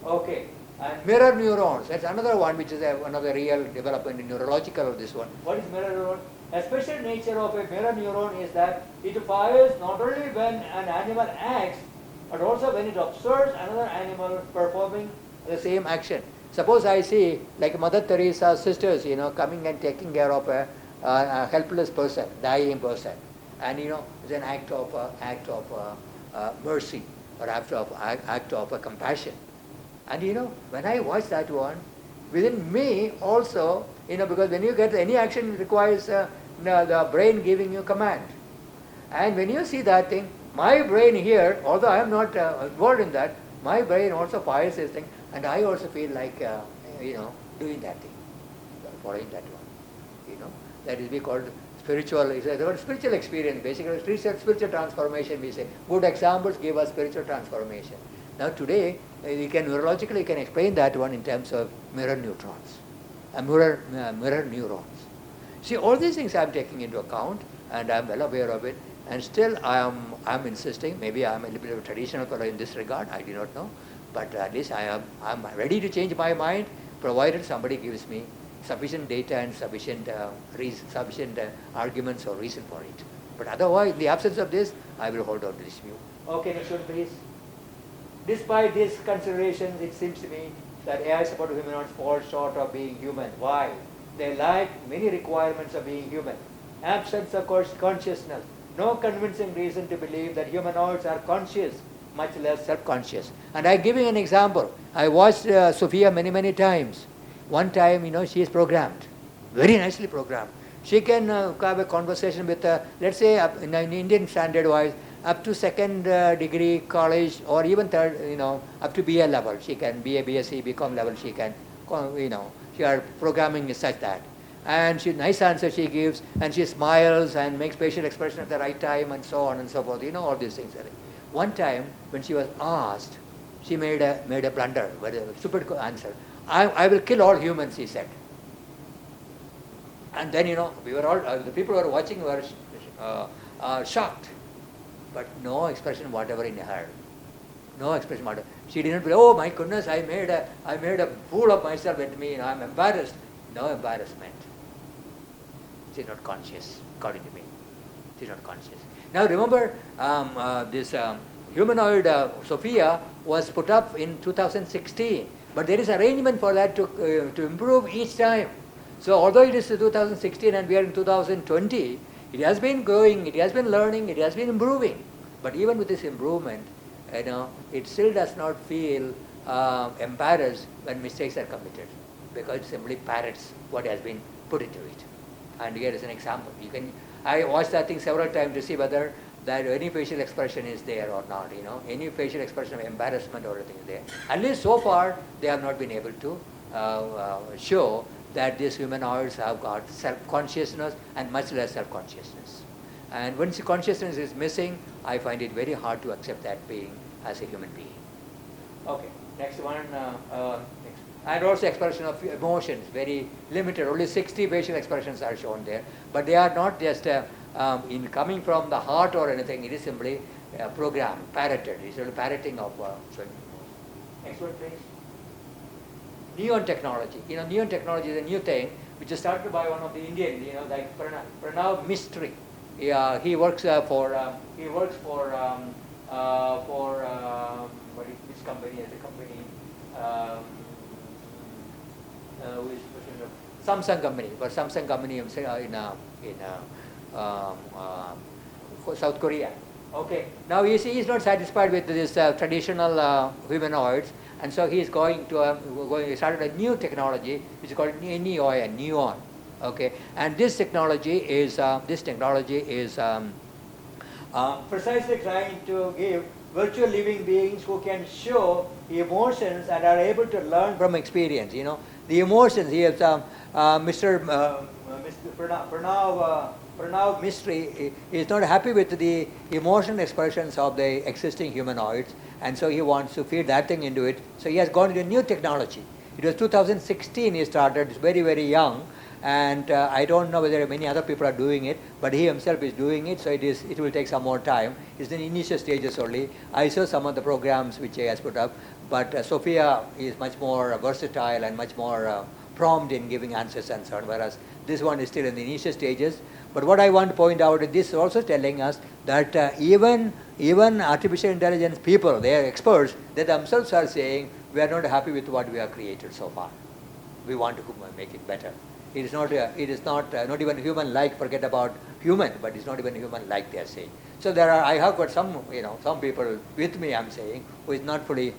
Okay, and mirror neurons, that's another one which is another real development in neurological of this one. What is mirror neuron? A special nature of a mirror neuron is that it fires not only when an animal acts, but also when it observes another animal performing the same action. Suppose I see, like Mother Teresa's sisters, coming and taking care of a helpless person, dying person, and it's an act of mercy or act of compassion. And when I watch that one, within me also, because when you get any action, it requires the brain giving you command. And when you see that thing, my brain here, although I am not involved in that, my brain also fires this thing, and I also feel like doing that thing, following that one. That is we call spiritual. It's a spiritual experience. Basically, spiritual transformation. We say good examples give us spiritual transformation. Now today, neurologically can explain that one in terms of mirror neutrons, mirror neurons. See, all these things I am taking into account, and I am well aware of it. And still, I am insisting. Maybe I am a little bit of a traditional fellow in this regard. I do not know, but at least I am ready to change my mind, provided somebody gives me sufficient data and sufficient arguments or reason for it. But otherwise, in the absence of this, I will hold on to this view. Okay, next one, please. Despite these considerations, it seems to me that AI supported humanoids fall short of being human. Why? They lack many requirements of being human. Absence of consciousness. No convincing reason to believe that humanoids are conscious, much less self-conscious. And I'm giving an example. I watched Sophia many, many times. One time, she is programmed, very nicely programmed. She can have a conversation with, let's say, in Indian standard-wise, up to second degree college or even third, up to BA level. She can BA, BSc, BCom level. She can, her programming is such that. And nice answer she gives, and she smiles and makes facial expression at the right time, and so on and so forth. All these things. One time, when she was asked, she made a blunder, a stupid answer. I will kill all humans, he said. And then, we were all, the people who were watching were shocked. But no expression whatever in her. No expression whatever. She didn't say, oh my goodness, I made a fool of myself with me, I'm embarrassed. No embarrassment. She's not conscious, according to me. She's not conscious. Now remember, this humanoid Sophia was put up in 2016. But there is arrangement for that to improve each time. So although it is 2016 and we are in 2020, it has been growing, it has been learning, it has been improving. But even with this improvement, it still does not feel embarrassed when mistakes are committed, because it simply parrots what has been put into it. And here is an example. I watched that thing several times to see whether that any facial expression is there or not, any facial expression of embarrassment or anything is there. At least so far, they have not been able to show that these humanoids have got self-consciousness and much less self-consciousness. And when consciousness is missing, I find it very hard to accept that being as a human being. Okay, next one. And also expression of emotions, very limited. Only 60 facial expressions are shown there. But they are not just in coming from the heart or anything. It is simply programmed, parroted. It's a parroting of. Next one, please. Neon technology. Neon technology is a new thing which is started by one of the Indians. Like Pranav Mistry. He works for. Which company? The company. Samsung company. For Samsung company in South Korea. Okay. Now you see, he's not satisfied with this traditional humanoids, and so he is going to he started a new technology which is called NEON, neon. Okay, and this technology is precisely trying to give virtual living beings who can show emotions and are able to learn from experience. You know, the emotions. He has Mr. Pranav Mystery is not happy with the emotional expressions of the existing humanoids, and so he wants to feed that thing into it. So he has gone into a new technology. It was 2016 he started. It's very, very young, and I don't know whether many other people are doing it, but he himself is doing it, so it will take some more time. It's in the initial stages only. I saw some of the programs which he has put up, but Sophia is much more versatile and much more prompt in giving answers and so on, whereas this one is still in the initial stages. But what I want to point out is this is also telling us that even artificial intelligence people, they are experts, they themselves are saying, we are not happy with what we have created so far. We want to make it better. It is not not even human-like. Forget about human, but it's not even human-like. They are saying. So I have got some people with me. I'm saying who is not fully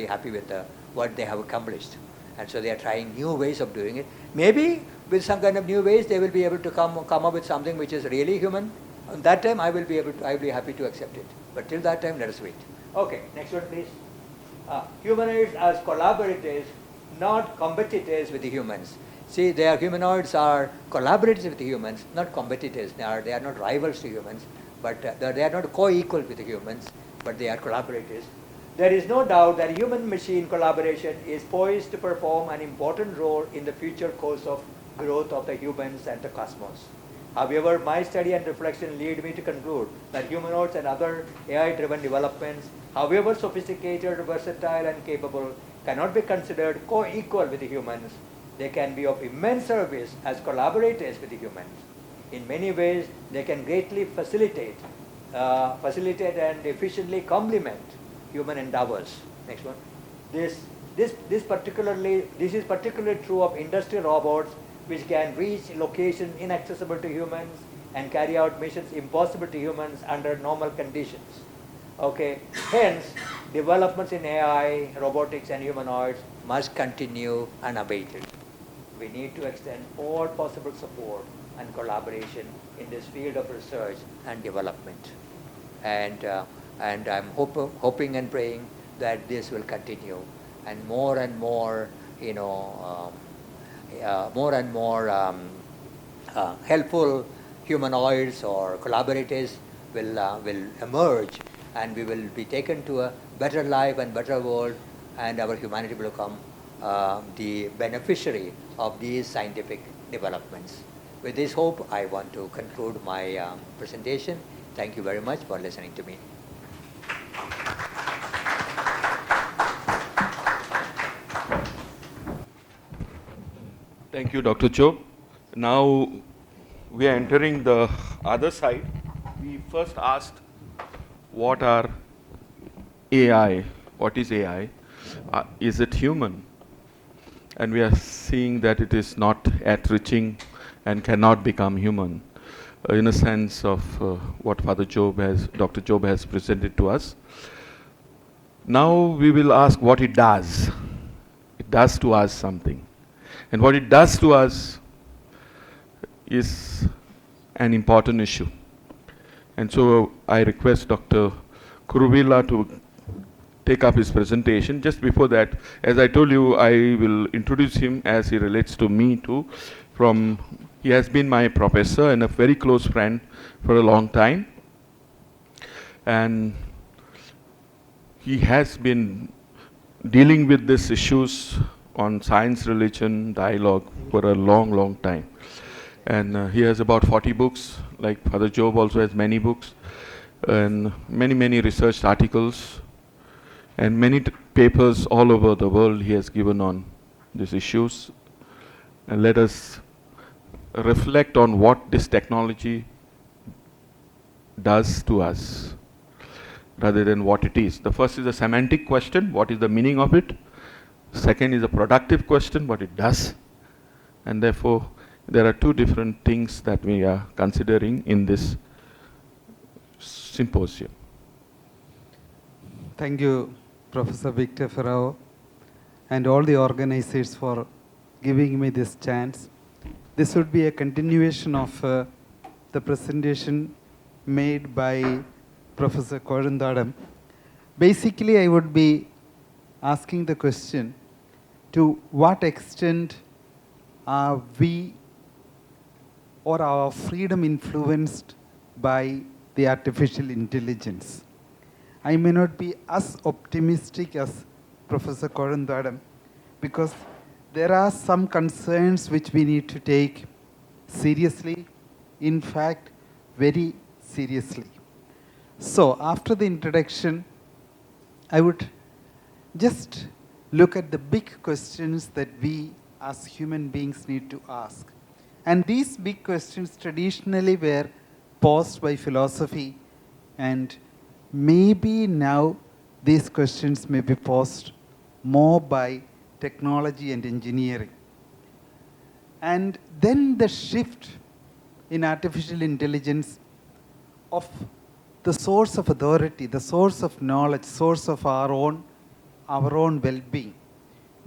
happy with what they have accomplished, and so they are trying new ways of doing it. Maybe with some kind of new ways, they will be able to come up with something which is really human. At that time, I will be happy to accept it. But till that time, let us wait. Okay, next one, please. Humanoids as collaborators, not competitors with the humans. See, humanoids are collaborators with the humans, not competitors. They are not rivals to humans, but they are not co-equal with the humans, but they are collaborators. There is no doubt that human-machine collaboration is poised to perform an important role in the future course of growth of the humans and the cosmos. However, my study and reflection lead me to conclude that humanoids and other AI-driven developments, however sophisticated, versatile, and capable, cannot be considered co-equal with the humans. They can be of immense service as collaborators with the humans. In many ways, they can greatly facilitate and efficiently complement human endeavors. Next one. This is particularly true of industrial robots, which can reach locations inaccessible to humans and carry out missions impossible to humans under normal conditions. Okay. Hence, developments in AI, robotics, and humanoids must continue unabated. We need to extend all possible support and collaboration in this field of research and development. And I'm hoping and praying that this will continue, and more and more, helpful humanoids or collaborators will emerge, and we will be taken to a better life and better world, and our humanity will become the beneficiary of these scientific developments. With this hope, I want to conclude my presentation. Thank you very much for listening to me. Thank you, Dr. Job. Now we are entering the other side. We first asked, what are AI? What is AI? Is it human? And we are seeing that it is not at-reaching and cannot become human, in a sense of what Dr. Job has presented to us. Now we will ask what it does. It does to us something. And what it does to us is an important issue. And so I request Dr. KURUVILLA to take up his presentation. Just before that, as I told you, I will introduce him as he relates to me too. He has been my professor and a very close friend for a long time. And he has been dealing with these issues on science, religion, dialogue for a long, long time. And he has about 40 books, like Father Job also has many books, and many, many research articles, and many papers all over the world he has given on these issues. And let us reflect on what this technology does to us, rather than what it is. The first is a semantic question, what is the meaning of it? Second is a productive question, what it does. And therefore, there are two different things that we are considering in this Symposium. Thank you, Professor Victor FERRAO, and all the organizers for giving me this chance. This would be a continuation of the presentation made by Professor KOZHAMTHADAM. Basically, I would be asking the question, to what extent are we or our freedom influenced by the artificial intelligence? I may not be as optimistic as Professor KOZHAMTHADAM because there are some concerns which we need to take seriously, in fact, very seriously. So, after the introduction, I would just look at the big questions that we as human beings need to ask. And these big questions traditionally were posed by philosophy, and maybe now these questions may be posed more by technology and engineering. And then the shift in artificial intelligence of the source of authority, the source of knowledge, source of our own well-being,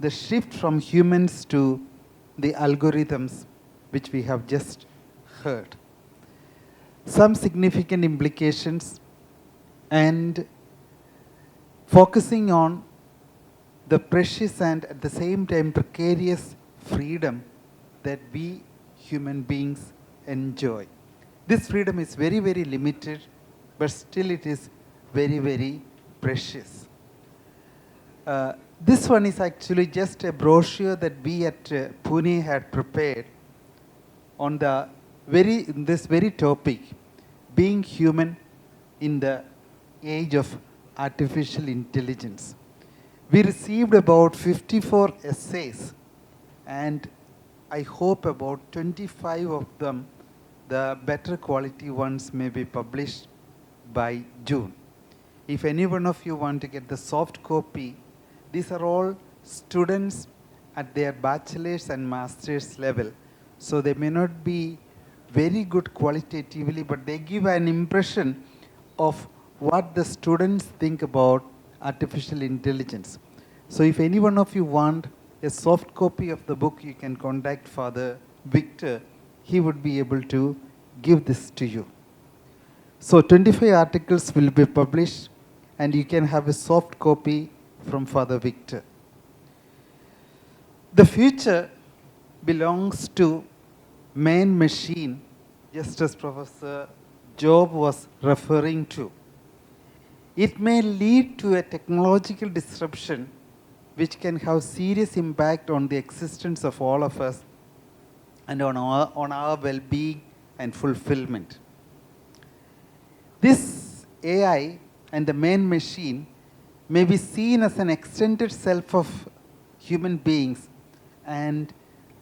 the shift from humans to the algorithms which we have just heard. Some significant implications, and focusing on the precious and at the same time precarious freedom that we human beings enjoy. This freedom is very, very limited, but still it is very, very precious. This one is actually just a brochure that we at Pune had prepared on this very topic, being human in the age of artificial intelligence. We received about 54 essays, and I hope about 25 of them, the better quality ones, may be published by June. If any one of you want to get the soft copy, these are all students at their bachelor's and master's level. So they may not be very good qualitatively, but they give an impression of what the students think about artificial intelligence. So if any one of you want a soft copy of the book, you can contact Father Victor. He would be able to give this to you. So 25 articles will be published, and you can have a soft copy from Father Victor. The future belongs to man-machine, just as Professor Job was referring to. It may lead to a technological disruption which can have serious impact on the existence of all of us and on our well-being and fulfillment. This AI and the man-machine may be seen as an extended self of human beings, and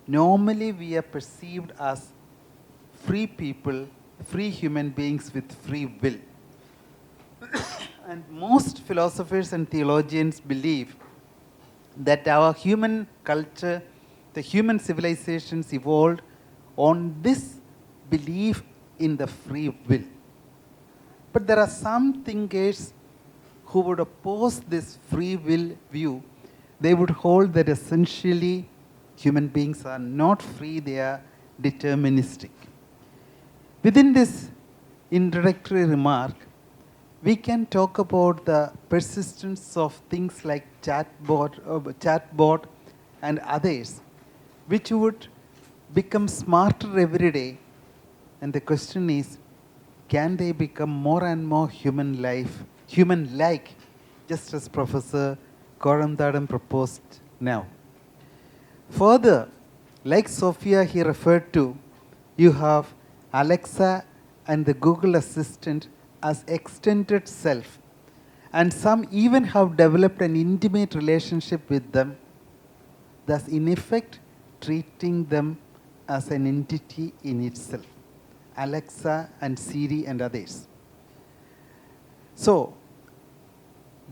normally we are perceived as free people, free human beings with free will. And most philosophers and theologians believe that our human culture, the human civilizations evolved on this belief in the free will. But there are some thinkers who would oppose this free will view. They would hold that essentially human beings are not free, they are deterministic. Within this introductory remark, we can talk about the persistence of things like chatbot and others, which would become smarter every day. And the question is, can they become more and more human-like, just as Professor KOZHAMTHADAM proposed now? Further, like Sophia he referred to, you have Alexa and the Google Assistant as extended self, and some even have developed an intimate relationship with them, thus in effect treating them as an entity in itself. Alexa and Siri and others. So,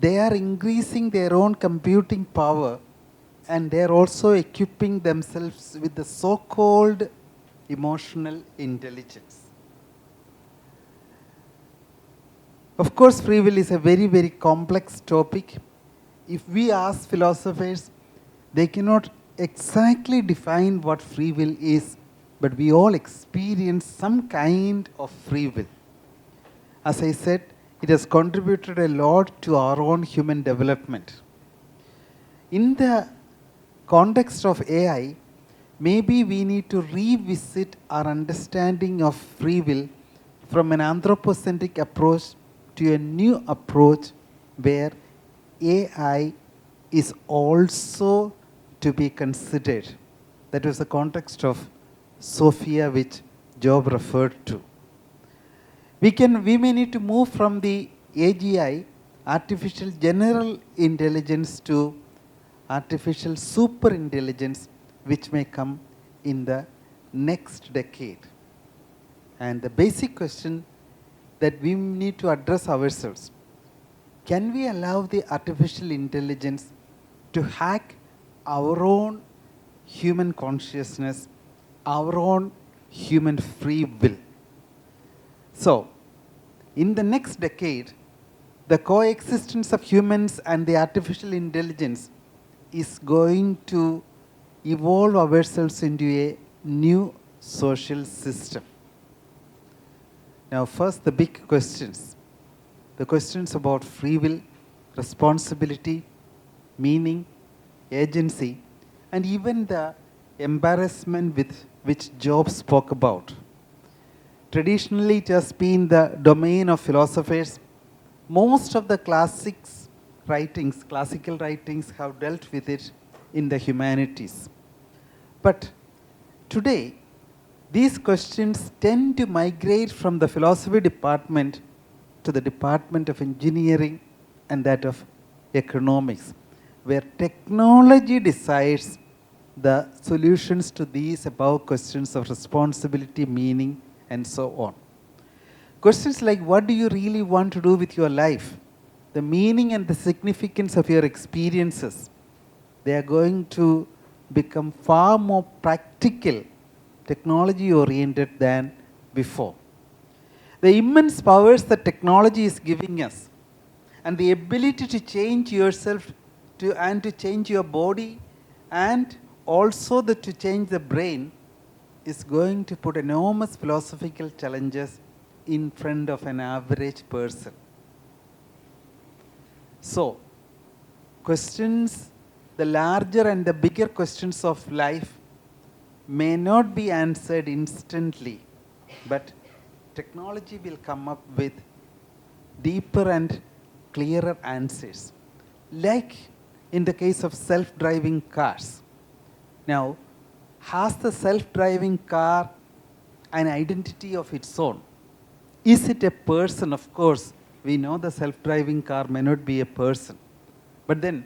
they are increasing their own computing power, and they are also equipping themselves with the so-called emotional intelligence. Of course, free will is a very, very complex topic. If we ask philosophers, they cannot exactly define what free will is, but we all experience some kind of free will. As I said, it has contributed a lot to our own human development. In the context of AI, maybe we need to revisit our understanding of free will from an anthropocentric approach to a new approach where AI is also to be considered. That was the context of Sophia which Job referred to. We may need to move from the AGI, artificial general intelligence, to artificial super intelligence, which may come in the next decade. And the basic question that we need to address ourselves: can we allow the artificial intelligence to hack our own human consciousness, our own human free will? So, in the next decade, the coexistence of humans and the artificial intelligence is going to evolve ourselves into a new social system. Now, first, the big questions. The questions about free will, responsibility, meaning, agency, and even the embarrassment with which Job spoke about. Traditionally, it has been the domain of philosophers. Most of the classical writings have dealt with it in the humanities. But today, these questions tend to migrate from the philosophy department to the Department of Engineering and that of Economics, where technology decides the solutions to these above questions of responsibility, meaning, and so on. Questions like, what do you really want to do with your life? The meaning and the significance of your experiences, they are going to become far more practical, technology oriented than before. The immense powers that technology is giving us, and the ability to change yourself and to change your body, and also to change the brain, is going to put enormous philosophical challenges in front of an average person. So, questions, the larger and the bigger questions of life may not be answered instantly, but technology will come up with deeper and clearer answers. Like in the case of self-driving cars. Now, has the self-driving car an identity of its own? Is it a person? Of course, we know the self-driving car may not be a person. But then,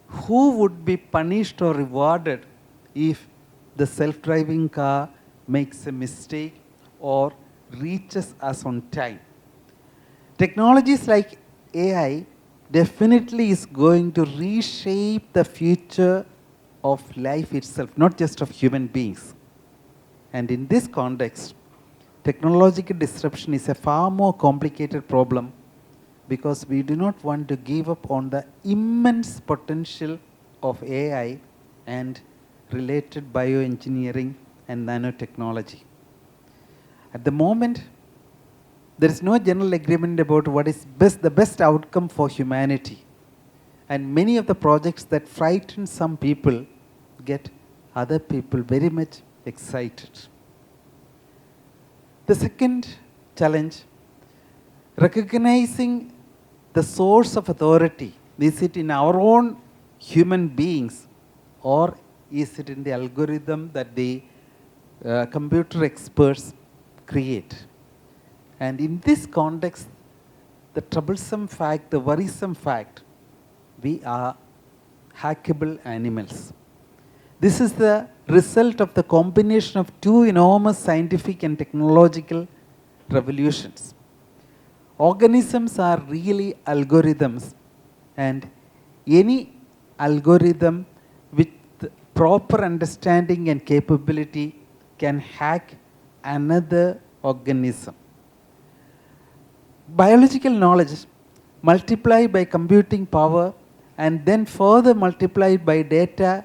who would be punished or rewarded if the self-driving car makes a mistake or reaches us on time? Technologies like AI definitely is going to reshape the future of life itself, not just of human beings. And in this context, technological disruption is a far more complicated problem because we do not want to give up on the immense potential of AI and related bioengineering and nanotechnology. At the moment, there is no general agreement about what is the best outcome for humanity. And many of the projects that frighten some people get other people very much excited. The second challenge, recognizing the source of authority. Is it in our own human beings, or is it in the algorithm that the computer experts create? And in this context, the troublesome fact, the worrisome fact, we are hackable animals. This is the result of the combination of two enormous scientific and technological revolutions. Organisms are really algorithms, and any algorithm with proper understanding and capability can hack another organism. biological knowledge multiplied by computing power and then further multiplied by data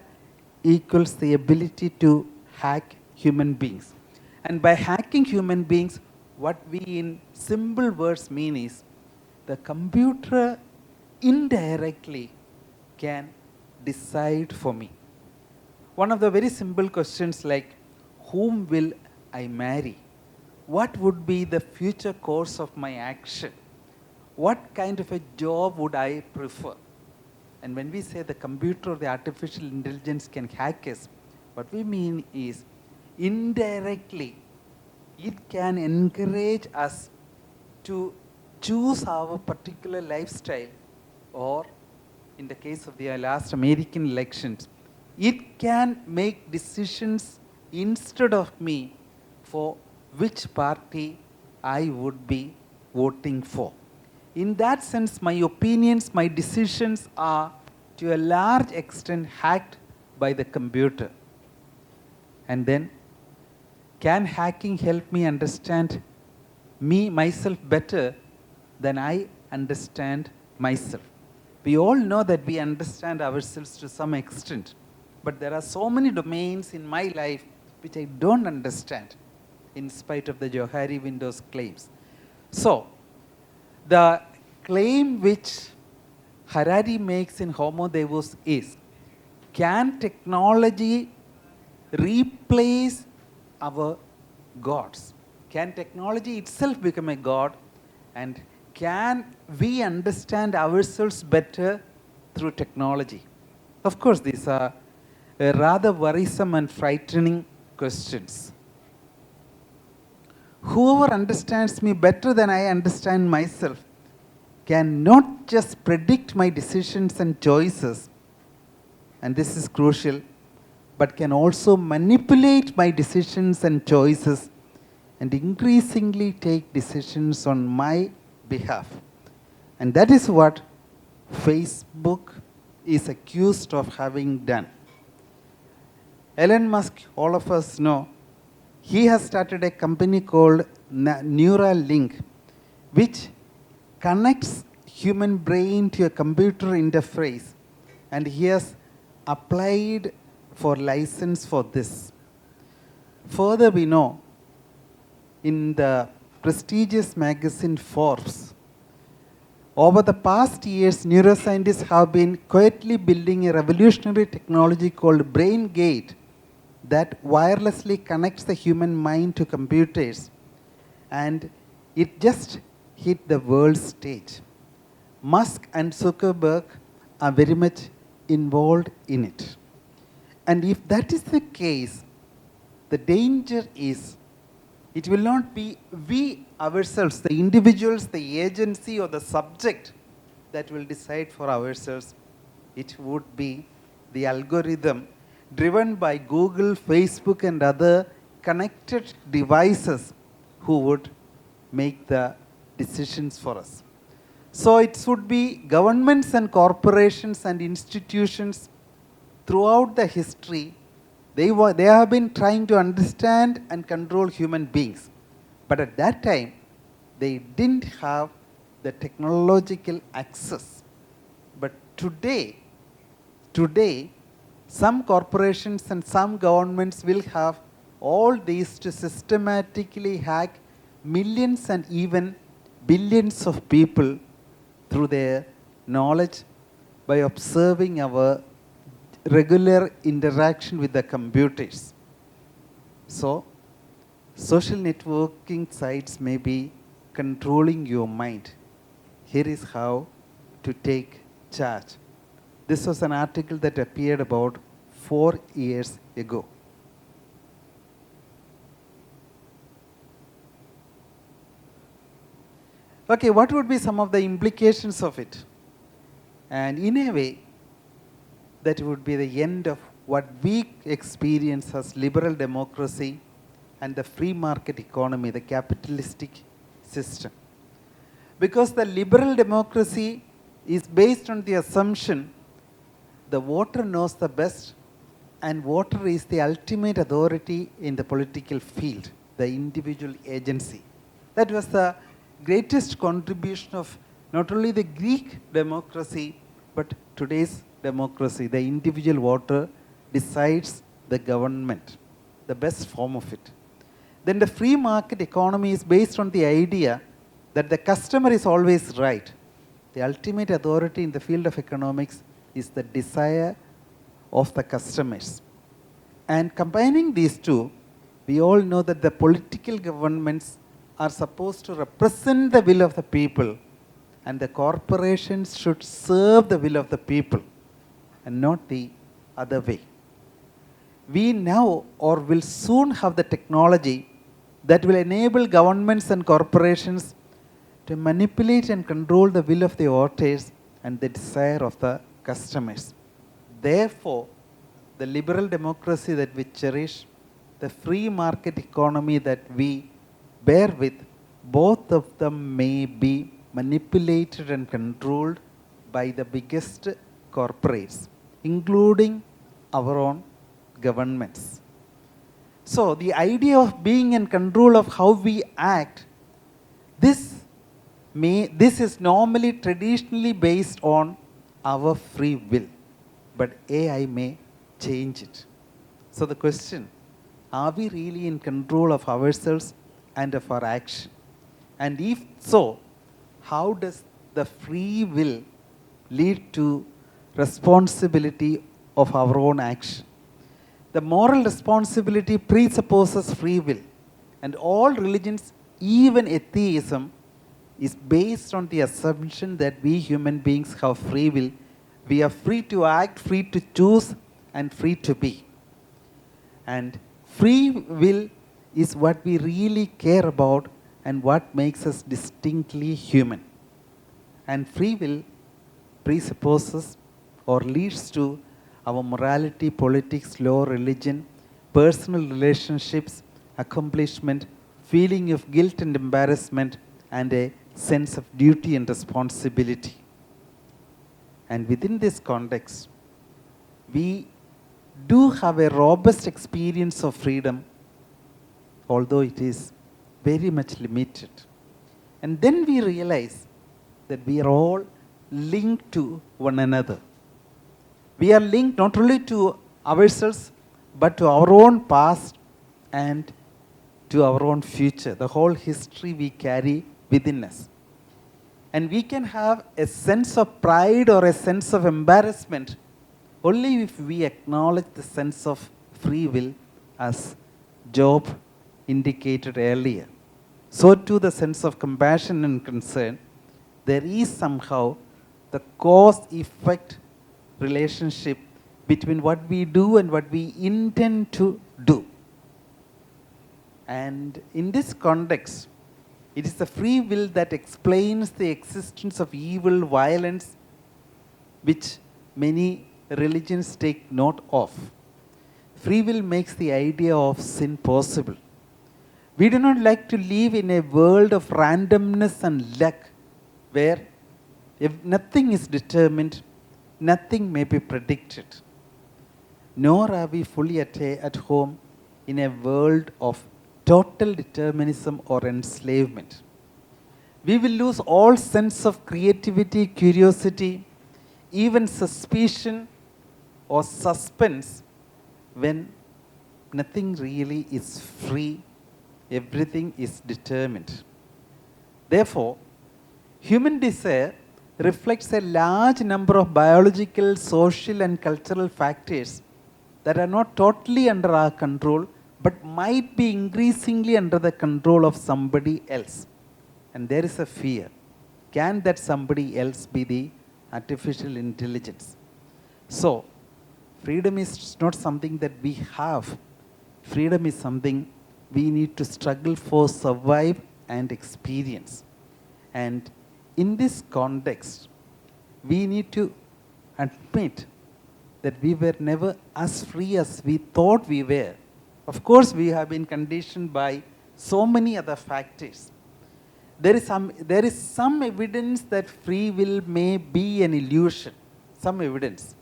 equals the ability to hack human beings. And by hacking human beings, what we in simple words mean is the computer indirectly can decide for me. One of the very simple questions like, whom will I marry? What would be the future course of my action? What kind of a job would I prefer? And when we say the computer or the artificial intelligence can hack us, what we mean is indirectly it can encourage us to choose our particular lifestyle, or in the case of the last American elections, it can make decisions instead of me for which party I would be voting for. In that sense, my opinions, my decisions are to a large extent hacked by the computer. And then, can hacking help me understand myself better than I understand myself? We all know that we understand ourselves to some extent, but there are so many domains in my life which I don't understand, in spite of the Johari Windows claims. So, the claim which Harari makes in Homo Deus is, can technology replace our gods? Can technology itself become a god? And can we understand ourselves better through technology? Of course, these are rather worrisome and frightening questions. Whoever understands me better than I understand myself can not just predict my decisions and choices, and this is crucial, but can also manipulate my decisions and choices and increasingly take decisions on my behalf. And that is what Facebook is accused of having done. Elon Musk, all of us know, he has started a company called Neuralink, which connects human brain to a computer interface, and he has applied for license for this. Further, we know in the prestigious magazine Forbes, over the past years, neuroscientists have been quietly building a revolutionary technology called BrainGate that wirelessly connects the human mind to computers, and it just hit the world stage. Musk and Zuckerberg are very much involved in it. And if that is the case, the danger is it will not be we ourselves, the individuals, the agency or the subject that will decide for ourselves. It would be the algorithm driven by Google, Facebook and other connected devices who would make the decisions for us. So it should be governments and corporations and institutions throughout the history. They have been trying to understand and control human beings. But at that time, they didn't have the technological access. But today, some corporations and some governments will have all these to systematically hack millions and even billions of people through their knowledge by observing our regular interaction with the computers. So, social networking sites may be controlling your mind. Here is how to take charge. This was an article that appeared about 4 years ago. Okay, what would be some of the implications of it? And in a way, that would be the end of what we experience as liberal democracy and the free market economy, the capitalistic system. Because the liberal democracy is based on the assumption the voter knows the best and voter is the ultimate authority in the political field, the individual agency. That was the greatest contribution of not only the Greek democracy, but today's democracy. The individual voter decides the government, the best form of it. Then the free market economy is based on the idea that the customer is always right. The ultimate authority in the field of economics is the desire of the customers. And combining these two, we all know that the political governments are supposed to represent the will of the people, and the corporations should serve the will of the people and not the other way. We now or will soon have the technology that will enable governments and corporations to manipulate and control the will of the voters and the desire of the customers. Therefore, the liberal democracy that we cherish, the free market economy that we bear with, both of them may be manipulated and controlled by the biggest corporates, including our own governments. So the idea of being in control of how we act, this is normally traditionally based on our free will, but AI may change it. So the question, are we really in control of ourselves and of our action? And if so, how does the free will lead to responsibility of our own action? The moral responsibility presupposes free will, and all religions, even atheism, is based on the assumption that we human beings have free will. We are free to act, free to choose, and free to be. And free will is what we really care about and what makes us distinctly human. And free will presupposes or leads to our morality, politics, law, religion, personal relationships, accomplishment, feeling of guilt and embarrassment, and a sense of duty and responsibility. And within this context, we do have a robust experience of freedom, although it is very much limited. And then we realize that we are all linked to one another. We are linked not only to ourselves, but to our own past and to our own future, the whole history we carry within us. And we can have a sense of pride or a sense of embarrassment only if we acknowledge the sense of free will, as Job indicated earlier. So too the sense of compassion and concern. There is somehow the cause-effect relationship between what we do and what we intend to do. And in this context, it is the free will that explains the existence of evil, violence, which many religions take note of. Free will makes the idea of sin possible. We do not like to live in a world of randomness and luck, where if nothing is determined, nothing may be predicted. Nor are we fully at home in a world of total determinism or enslavement. We will lose all sense of creativity, curiosity, even suspicion or suspense when nothing really is free, everything is determined. Therefore, human desire reflects a large number of biological, social, and cultural factors that are not totally under our control, but might be increasingly under the control of somebody else. And there is a fear. Can that somebody else be the artificial intelligence? So, freedom is not something that we have. Freedom is something we need to struggle for, survive, and experience. And in this context, we need to admit that we were never as free as we thought we were. Of course, we have been conditioned by so many other factors. There is some evidence that free will may be an illusion. Some evidence.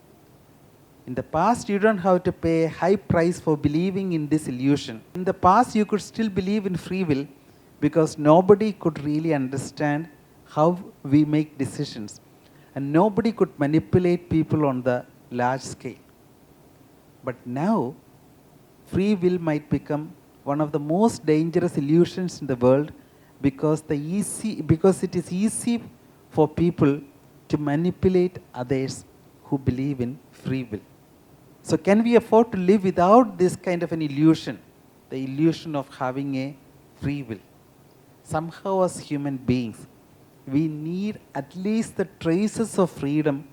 In the past, you don't have to pay a high price for believing in this illusion. In the past, you could still believe in free will because nobody could really understand how we make decisions, and nobody could manipulate people on the large scale. But now, free will might become one of the most dangerous illusions in the world, because it is easy for people to manipulate others who believe in free will. So can we afford to live without this kind of an illusion, the illusion of having a free will? Somehow as human beings, we need at least the traces of freedom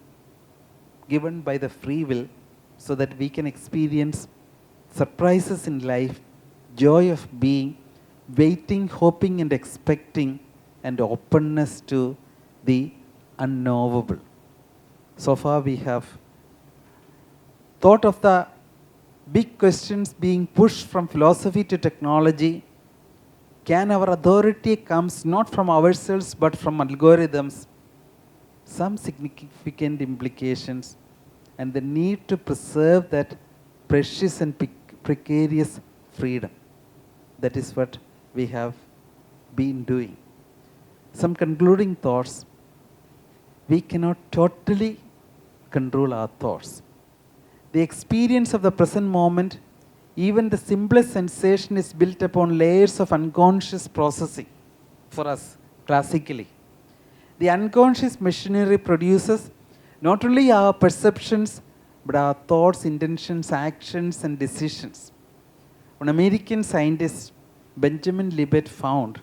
given by the free will, so that we can experience surprises in life, joy of being, waiting, hoping and expecting, and openness to the unknowable. So far we have thought of the big questions being pushed from philosophy to technology. Can our authority comes not from ourselves but from algorithms? Some significant implications, and the need to preserve that precious and precarious freedom. That is what we have been doing. Some concluding thoughts. We cannot totally control our thoughts. The experience of the present moment, even the simplest sensation, is built upon layers of unconscious processing for us classically. The unconscious machinery produces not only our perceptions, but our thoughts, intentions, actions, and decisions. An American scientist, Benjamin Libet, found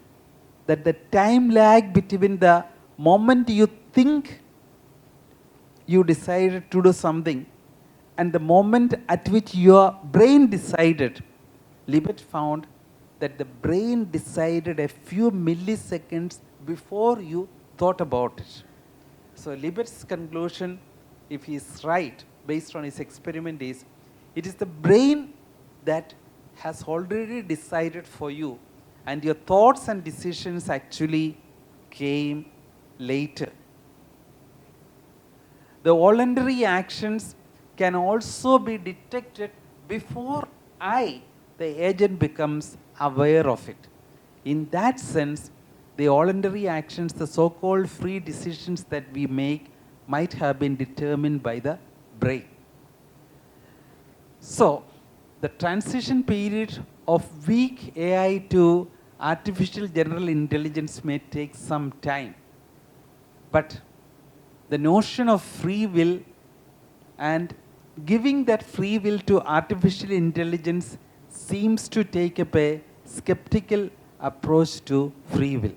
that the time lag between the moment you think you decided to do something and the moment at which your brain decided, Libet found that the brain decided a few milliseconds before you thought about it. So Libet's conclusion, if he is right, based on his experiment, is it is the brain that has already decided for you, and your thoughts and decisions actually came later. The voluntary actions can also be detected before the agent, becomes aware of it. In that sense, the voluntary actions, the so-called free decisions that we make, might have been determined by the brain. So, the transition period of weak AI to artificial general intelligence may take some time. But the notion of free will and giving that free will to artificial intelligence seems to take up a skeptical approach to free will.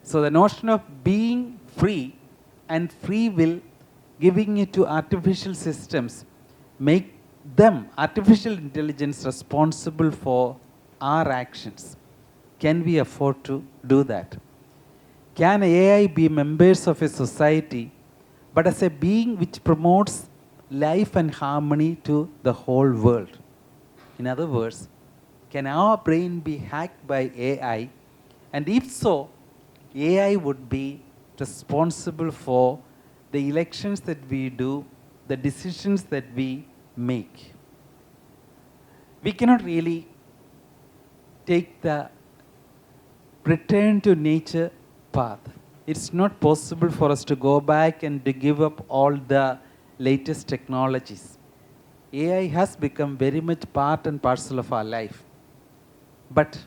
So the notion of being free and free will, giving it to artificial systems, make them, artificial intelligence, responsible for our actions. Can we afford to do that? Can AI be members of a society, but as a being which promotes life and harmony to the whole world? In other words, can our brain be hacked by AI? And if so, AI would be responsible for the elections that we do, the decisions that we make. We cannot really take the return to nature path. It's not possible for us to go back and to give up all the latest technologies. AI has become very much part and parcel of our life. But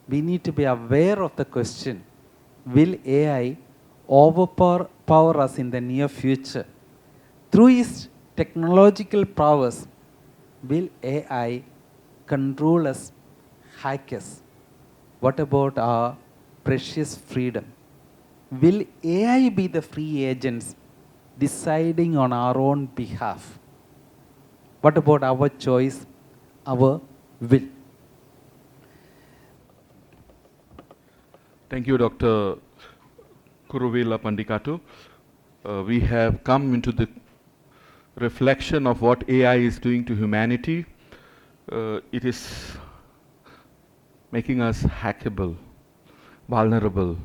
we need to be aware of the question, will AI overpower us in the near future? Through its technological powers, will AI control us, hack us? What about our precious freedom? Will AI be the free agents deciding on our own behalf? What about our choice, our will? Thank you, Dr. KURUVILLA PANDIKATU. We have come into the reflection of what AI is doing to humanity. It is making us hackable, vulnerable.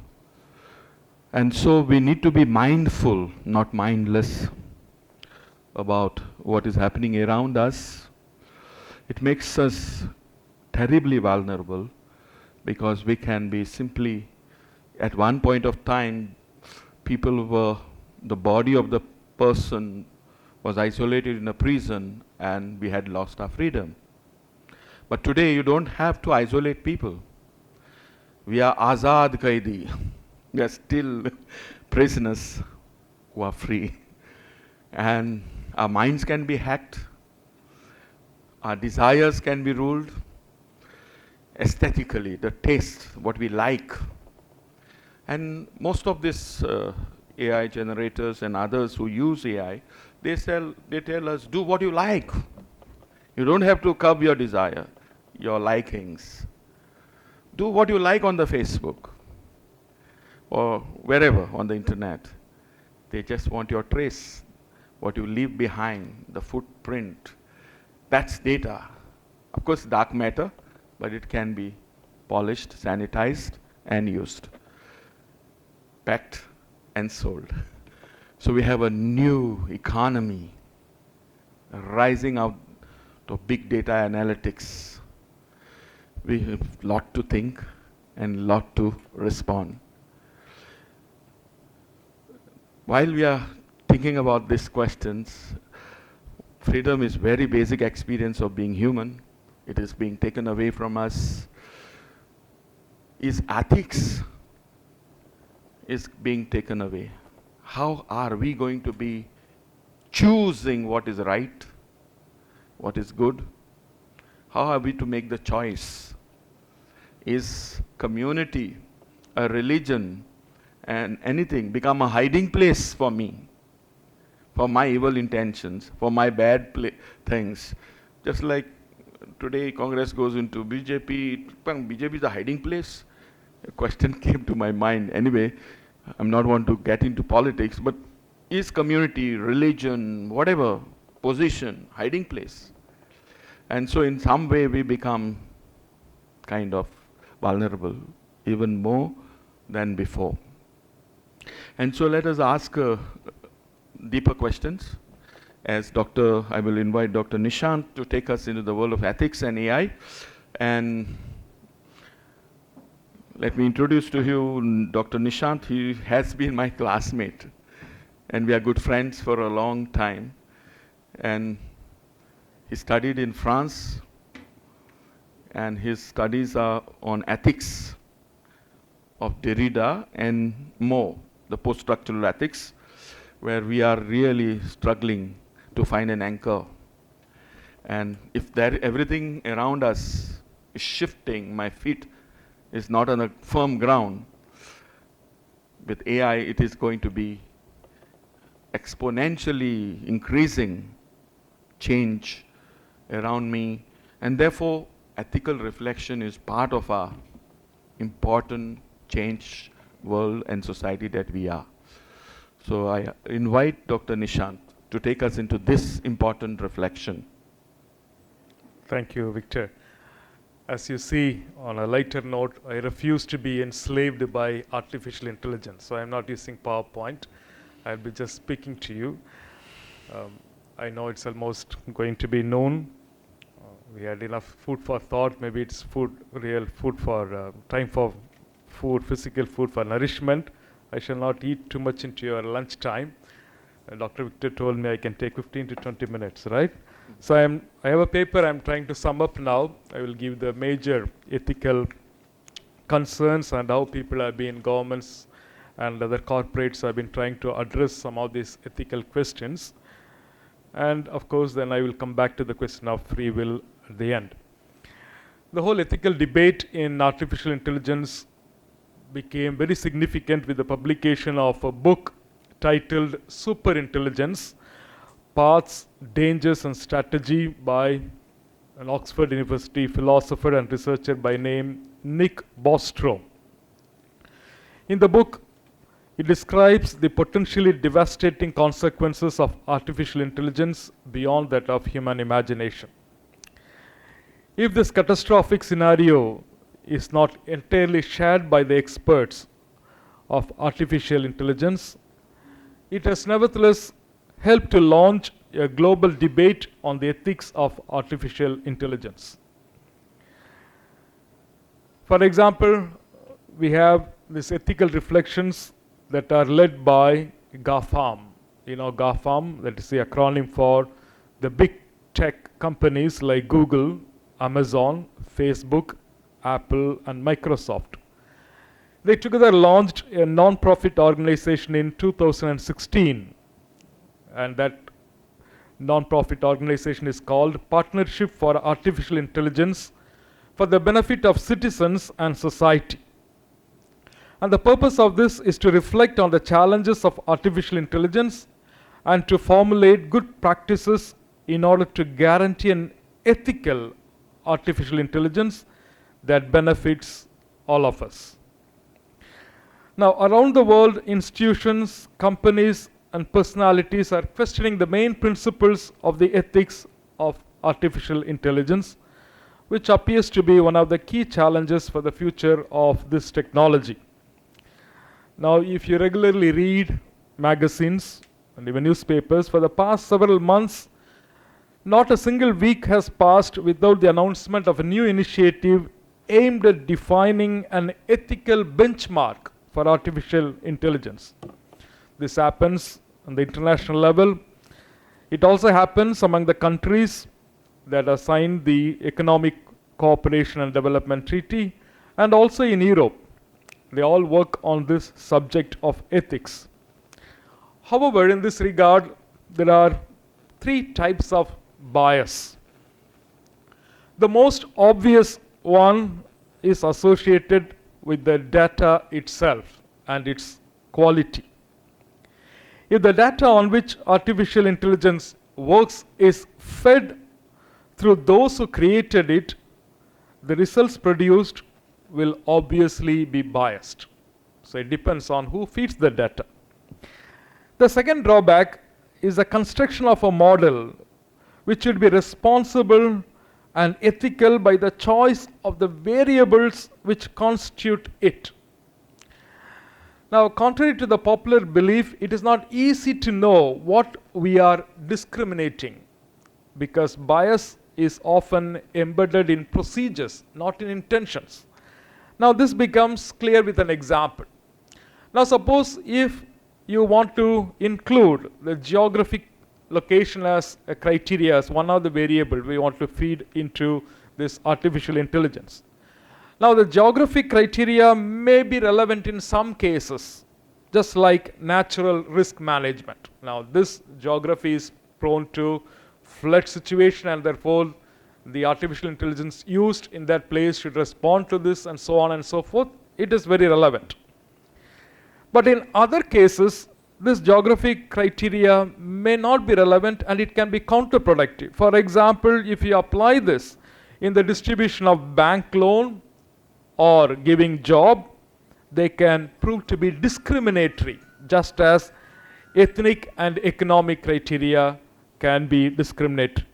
And so we need to be mindful, not mindless, about what is happening around us. It makes us terribly vulnerable because we can be simply, at one point of time, people were, the body of the person was isolated in a prison and we had lost our freedom. But today you don't have to isolate people. We are Azad Qaidi. We are still prisoners who are free. And our minds can be hacked. Our desires can be ruled. Aesthetically, the taste, what we like. And most of these AI generators and others who use AI, they tell us, do what you like. You don't have to curb your desire, your likings. Do what you like on the Facebook or wherever on the internet. They just want your trace, what you leave behind, the footprint. That's data. Of course, dark matter, but it can be polished, sanitized, and used, packed and sold. So we have a new economy rising out of big data analytics. We have a lot to think and a lot to respond. While we are thinking about these questions, freedom is very basic experience of being human. It is being taken away from us. Is ethics is being taken away? How are we going to be choosing what is right, what is good? How are we to make the choice? Is community, a religion, and anything become a hiding place for me, for my evil intentions, for my bad things? Just like today Congress goes into BJP, BJP is a hiding place. A question came to my mind. Anyway, I'm not want to get into politics, but is community, religion, whatever, position, hiding place? And so in some way we become kind of vulnerable, even more than before. And so let us ask deeper questions. As I will invite Dr. Nishant to take us into the world of ethics and AI. And let me introduce to you Dr. Nishant. He has been my classmate, and we are good friends for a long time. And he studied in France, and his studies are on ethics of Derrida and more, the post-structural ethics, where we are really struggling to find an anchor. And if everything around us is shifting, my feet is not on a firm ground, with AI it is going to be exponentially increasing change around me, and therefore ethical reflection is part of our important change world and society that we are. So I invite Dr. Nishant to take us into this important reflection. Thank you, Victor. As you see, on a lighter note, I refuse to be enslaved by artificial intelligence. So I'm not using PowerPoint. I'll be just speaking to you. I know it's almost going to be noon. We had enough food for thought. Maybe it's real food for time for food, physical food for nourishment. I shall not eat too much into your lunch time. Dr. Victor told me I can take 15 to 20 minutes, right? So I have a paper I'm trying to sum up now. I will give the major ethical concerns and how people have been, governments and other corporates have been trying to address some of these ethical questions. And of course, then I will come back to the question of free will at the end. The whole ethical debate in artificial intelligence became very significant with the publication of a book titled Superintelligence, Paths, Dangers and Strategy by an Oxford University philosopher and researcher by name Nick Bostrom. In the book, he describes the potentially devastating consequences of artificial intelligence beyond that of human imagination. If this catastrophic scenario is not entirely shared by the experts of artificial intelligence, it has nevertheless helped to launch a global debate on the ethics of artificial intelligence. For example, we have these ethical reflections that are led by GAFAM. You know, GAFAM, that is the acronym for the big tech companies like Google, Amazon, Facebook, Apple, and Microsoft. They together launched a non-profit organization in 2016, and that non-profit organization is called Partnership for Artificial Intelligence for the benefit of citizens and society. And the purpose of this is to reflect on the challenges of artificial intelligence and to formulate good practices in order to guarantee an ethical artificial intelligence that benefits all of us. Now, around the world, institutions, companies, and personalities are questioning the main principles of the ethics of artificial intelligence, which appears to be one of the key challenges for the future of this technology. Now, if you regularly read magazines and even newspapers, for the past several months, not a single week has passed without the announcement of a new initiative aimed at defining an ethical benchmark for artificial intelligence. This happens on the international level. It also happens among the countries that have signed the Economic Cooperation and Development Treaty, and also in Europe. They all work on this subject of ethics. However, in this regard, there are three types of bias. The most obvious one is associated with the data itself and its quality. If the data on which artificial intelligence works is fed through those who created it, the results produced will obviously be biased. So it depends on who feeds the data. The second drawback is the construction of a model which should be responsible and ethical by the choice of the variables which constitute it. Now, contrary to the popular belief, it is not easy to know what we are discriminating, because bias is often embedded in procedures, not in intentions. Now, this becomes clear with an example. Now, suppose if you want to include the geographic location as a criteria, as one of the variables we want to feed into this artificial intelligence. Now, the geographic criteria may be relevant in some cases, just like natural risk management. Now, this geography is prone to flood situation, and therefore the artificial intelligence used in that place should respond to this, and so on and so forth. It is very relevant. But in other cases, this geographic criteria may not be relevant, and it can be counterproductive. For example, if you apply this in the distribution of bank loan or giving job, they can prove to be discriminatory, just as ethnic and economic criteria can be discriminatory.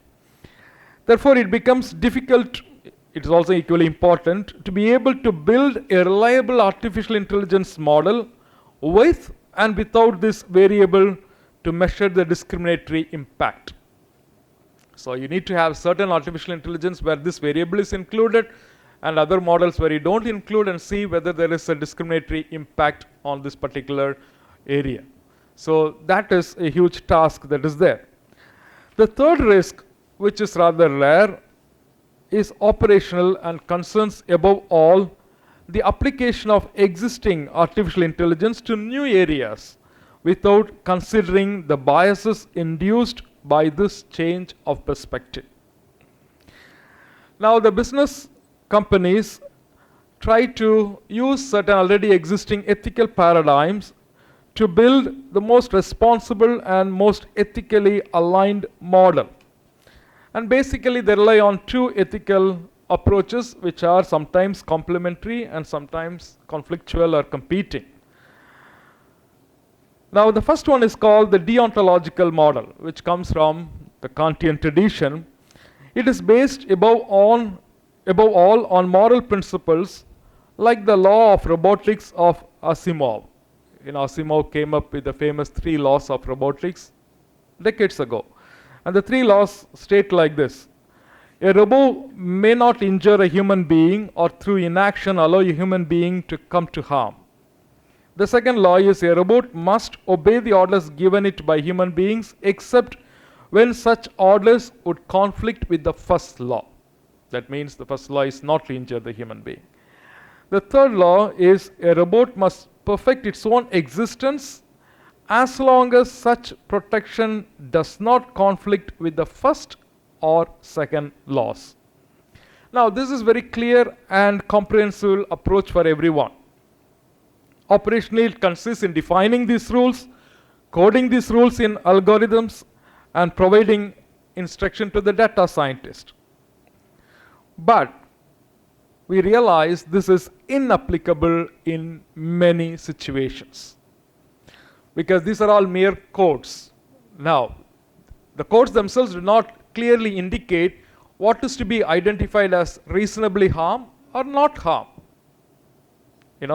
Therefore, it becomes difficult, it is also equally important, to be able to build a reliable artificial intelligence model with and without this variable to measure the discriminatory impact. So you need to have certain artificial intelligence where this variable is included, and other models where you don't include, and see whether there is a discriminatory impact on this particular area. So that is a huge task that is there. The third risk, which is rather rare, is operational and concerns above all the application of existing artificial intelligence to new areas without considering the biases induced by this change of perspective. Now, the business companies try to use certain already existing ethical paradigms to build the most responsible and most ethically aligned model. And basically, they rely on two ethical approaches which are sometimes complementary and sometimes conflictual or competing. Now, the first one is called the Deontological Model, which comes from the Kantian tradition. It is based above all on moral principles like the law of robotics of Asimov. Asimov came up with the famous 3 laws of robotics decades ago. And the 3 laws state like this: A robot may not injure a human being or through inaction allow a human being to come to harm. The second law is a robot must obey the orders given it by human beings except when such orders would conflict with the first law. That means the first law is not to injure the human being. The third law is a robot must perfect its own existence as long as such protection does not conflict with the first or second laws. Now, this is very clear and comprehensive approach for everyone. Operationally, it consists in defining these rules, coding these rules in algorithms, and providing instruction to the data scientist. But we realize this is inapplicable in many situations because these are all mere codes. Now, the codes themselves do not clearly indicate what is to be identified as reasonably harm or not harm.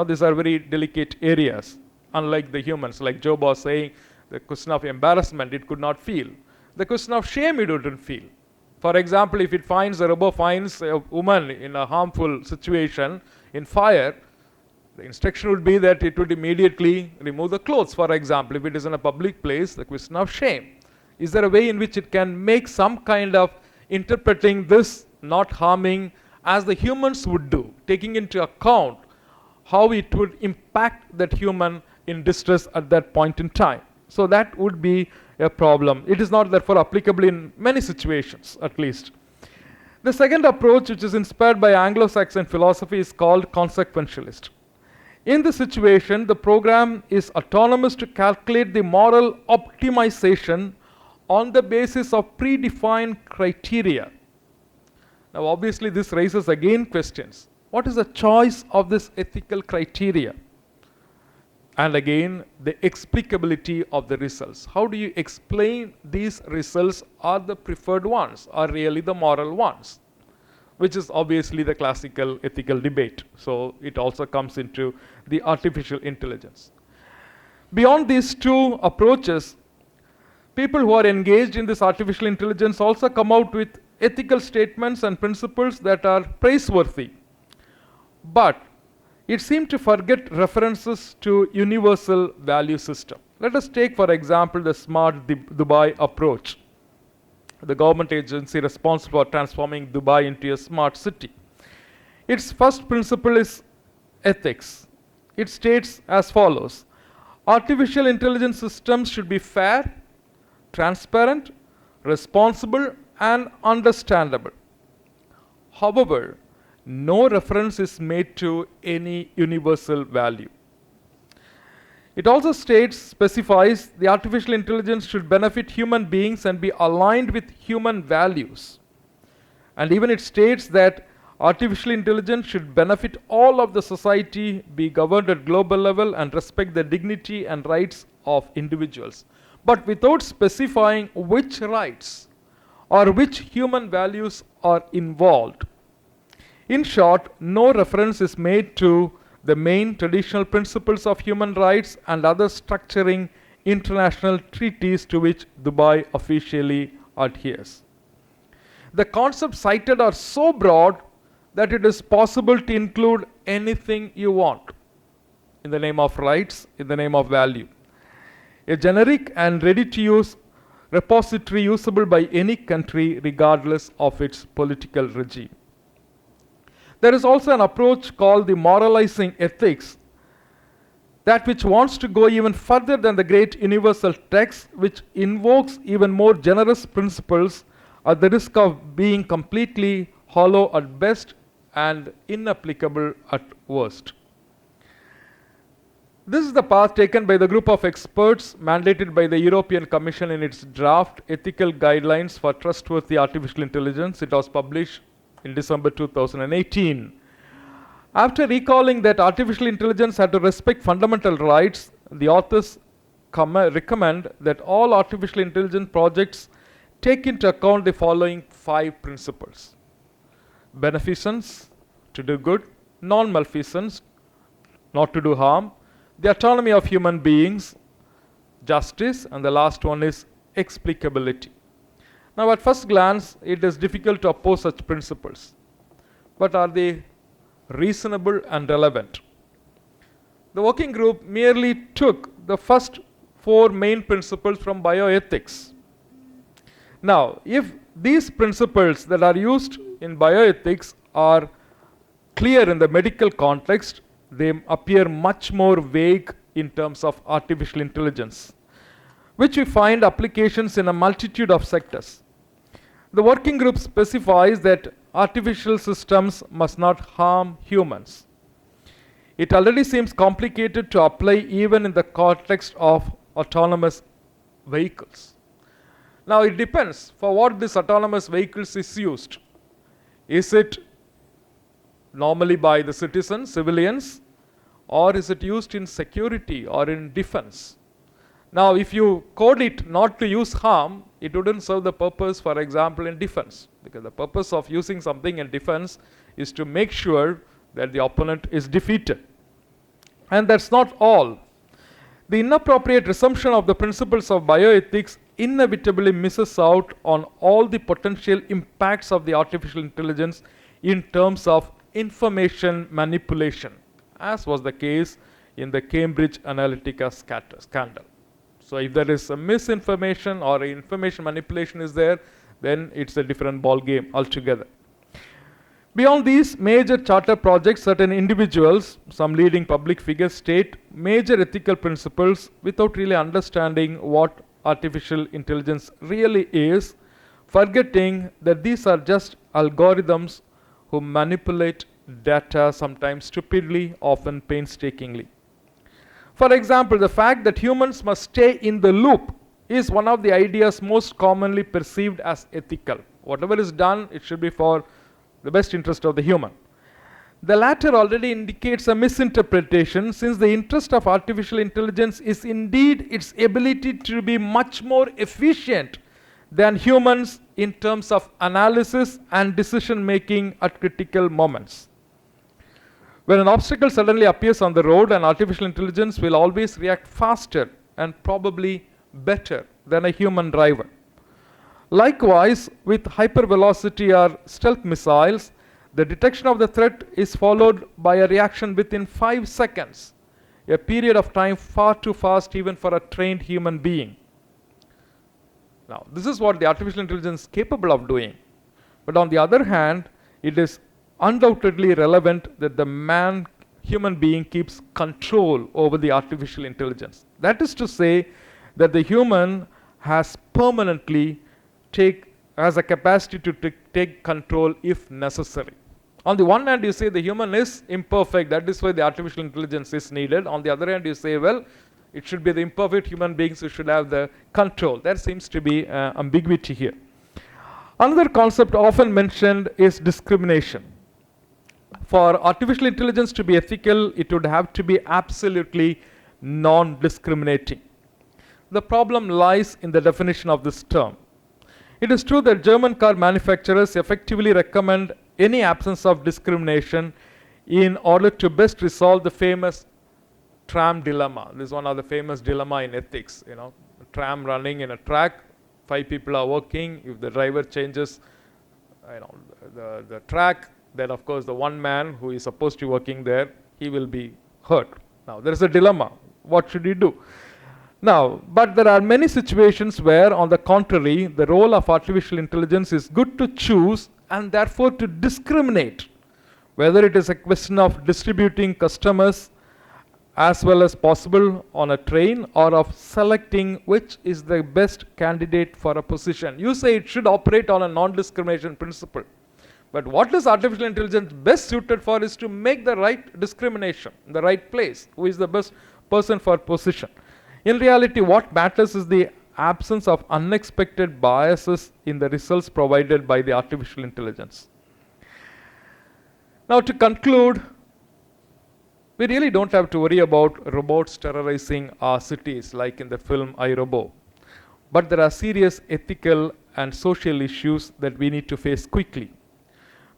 These are very delicate areas, unlike the humans. Like Job was saying, the question of embarrassment, it could not feel. The question of shame, it wouldn't feel. For example, if a robot finds a woman in a harmful situation in fire, the instruction would be that it would immediately remove the clothes, for example. If it is in a public place, the question of shame. Is there a way in which it can make some kind of interpreting this not harming as the humans would do, taking into account how it would impact that human in distress at that point in time? So that would be a problem. It is not therefore applicable in many situations, at least. The second approach, which is inspired by Anglo-Saxon philosophy, is called consequentialist. In this situation, the program is autonomous to calculate the moral optimization on the basis of predefined criteria. Now, obviously, this raises again questions. What is the choice of this ethical criteria? And again, the explicability of the results. How do you explain these results are the preferred ones, are really the moral ones? Which is obviously the classical ethical debate. So it also comes into the artificial intelligence. Beyond these two approaches, people who are engaged in this artificial intelligence also come out with ethical statements and principles that are praiseworthy. But it seemed to forget references to universal value system. Let us take, for example, the Smart Dubai approach, the government agency responsible for transforming Dubai into a smart city. Its first principle is ethics. It states as follows: artificial intelligence systems should be fair, transparent, responsible, and understandable. However, no reference is made to any universal value. It also specifies the artificial intelligence should benefit human beings and be aligned with human values. And even it states that artificial intelligence should benefit all of the society, be governed at global level, and respect the dignity and rights of individuals. But without specifying which rights or which human values are involved. In short, no reference is made to the main traditional principles of human rights and other structuring international treaties to which Dubai officially adheres. The concepts cited are so broad that it is possible to include anything you want in the name of rights, in the name of value. A generic and ready-to-use repository usable by any country regardless of its political regime. There is also an approach called the moralizing ethics, that which wants to go even further than the great universal text, which invokes even more generous principles at the risk of being completely hollow at best and inapplicable at worst. This is the path taken by the group of experts mandated by the European Commission in its draft Ethical Guidelines for Trustworthy Artificial Intelligence. It was published in December 2018. After recalling that artificial intelligence had to respect fundamental rights, the authors recommend that all artificial intelligence projects take into account the following 5 principles: beneficence, to do good; non-maleficence, not to do harm; the autonomy of human beings; justice; and the last one is explicability. Now, at first glance, it is difficult to oppose such principles. But are they reasonable and relevant? The working group merely took the first 4 main principles from bioethics. Now, if these principles that are used in bioethics are clear in the medical context, they appear much more vague in terms of artificial intelligence, which we find applications in a multitude of sectors. The working group specifies that artificial systems must not harm humans. It already seems complicated to apply even in the context of autonomous vehicles. Now, it depends for what this autonomous vehicles is used. Is it normally by the citizens, civilians, or is it used in security or in defense? Now, if you code it not to use harm, it wouldn't serve the purpose, for example, in defense, because the purpose of using something in defense is to make sure that the opponent is defeated. And that's not all. The inappropriate resumption of the principles of bioethics inevitably misses out on all the potential impacts of the artificial intelligence in terms of information manipulation, as was the case in the Cambridge Analytica scandal. So if there is a misinformation or information manipulation is there, then it's a different ball game altogether. Beyond these major charter projects, certain individuals, some leading public figures, state major ethical principles without really understanding what artificial intelligence really is, forgetting that these are just algorithms who manipulate data, sometimes stupidly, often painstakingly. For example, the fact that humans must stay in the loop is one of the ideas most commonly perceived as ethical. Whatever is done, it should be for the best interest of the human. The latter already indicates a misinterpretation, since the interest of artificial intelligence is indeed its ability to be much more efficient than humans in terms of analysis and decision making at critical moments. When an obstacle suddenly appears on the road, an artificial intelligence will always react faster and probably better than a human driver. Likewise, with hypervelocity or stealth missiles, the detection of the threat is followed by a reaction within 5 seconds, a period of time far too fast even for a trained human being. Now, this is what the artificial intelligence is capable of doing. But on the other hand, it is undoubtedly relevant that the human being keeps control over the artificial intelligence. That is to say that the human has permanently has a capacity to take control if necessary. On the one hand, you say the human is imperfect, that is why the artificial intelligence is needed. On the other hand, you say, well, it should be the imperfect human beings who should have the control. There seems to be ambiguity here. Another concept often mentioned is discrimination. For artificial intelligence to be ethical, it would have to be absolutely non-discriminating. The problem lies in the definition of this term. It is true that German car manufacturers effectively recommend any absence of discrimination in order to best resolve the famous tram dilemma. This is one of the famous dilemma in ethics. A tram running in a track, 5 people are working. If the driver changes the track, then of course the one man who is supposed to be working there, he will be hurt. Now there is a dilemma. What should he do? Now, but there are many situations where, on the contrary, the role of artificial intelligence is good to choose and therefore to discriminate, whether it is a question of distributing customers as well as possible on a train, or of selecting which is the best candidate for a position. You say it should operate on a non-discrimination principle. But what is artificial intelligence best suited for is to make the right discrimination in the right place, who is the best person for position. In reality, what matters is the absence of unexpected biases in the results provided by the artificial intelligence. Now, to conclude, we really don't have to worry about robots terrorizing our cities like in the film I, Robot. But there are serious ethical and social issues that we need to face quickly,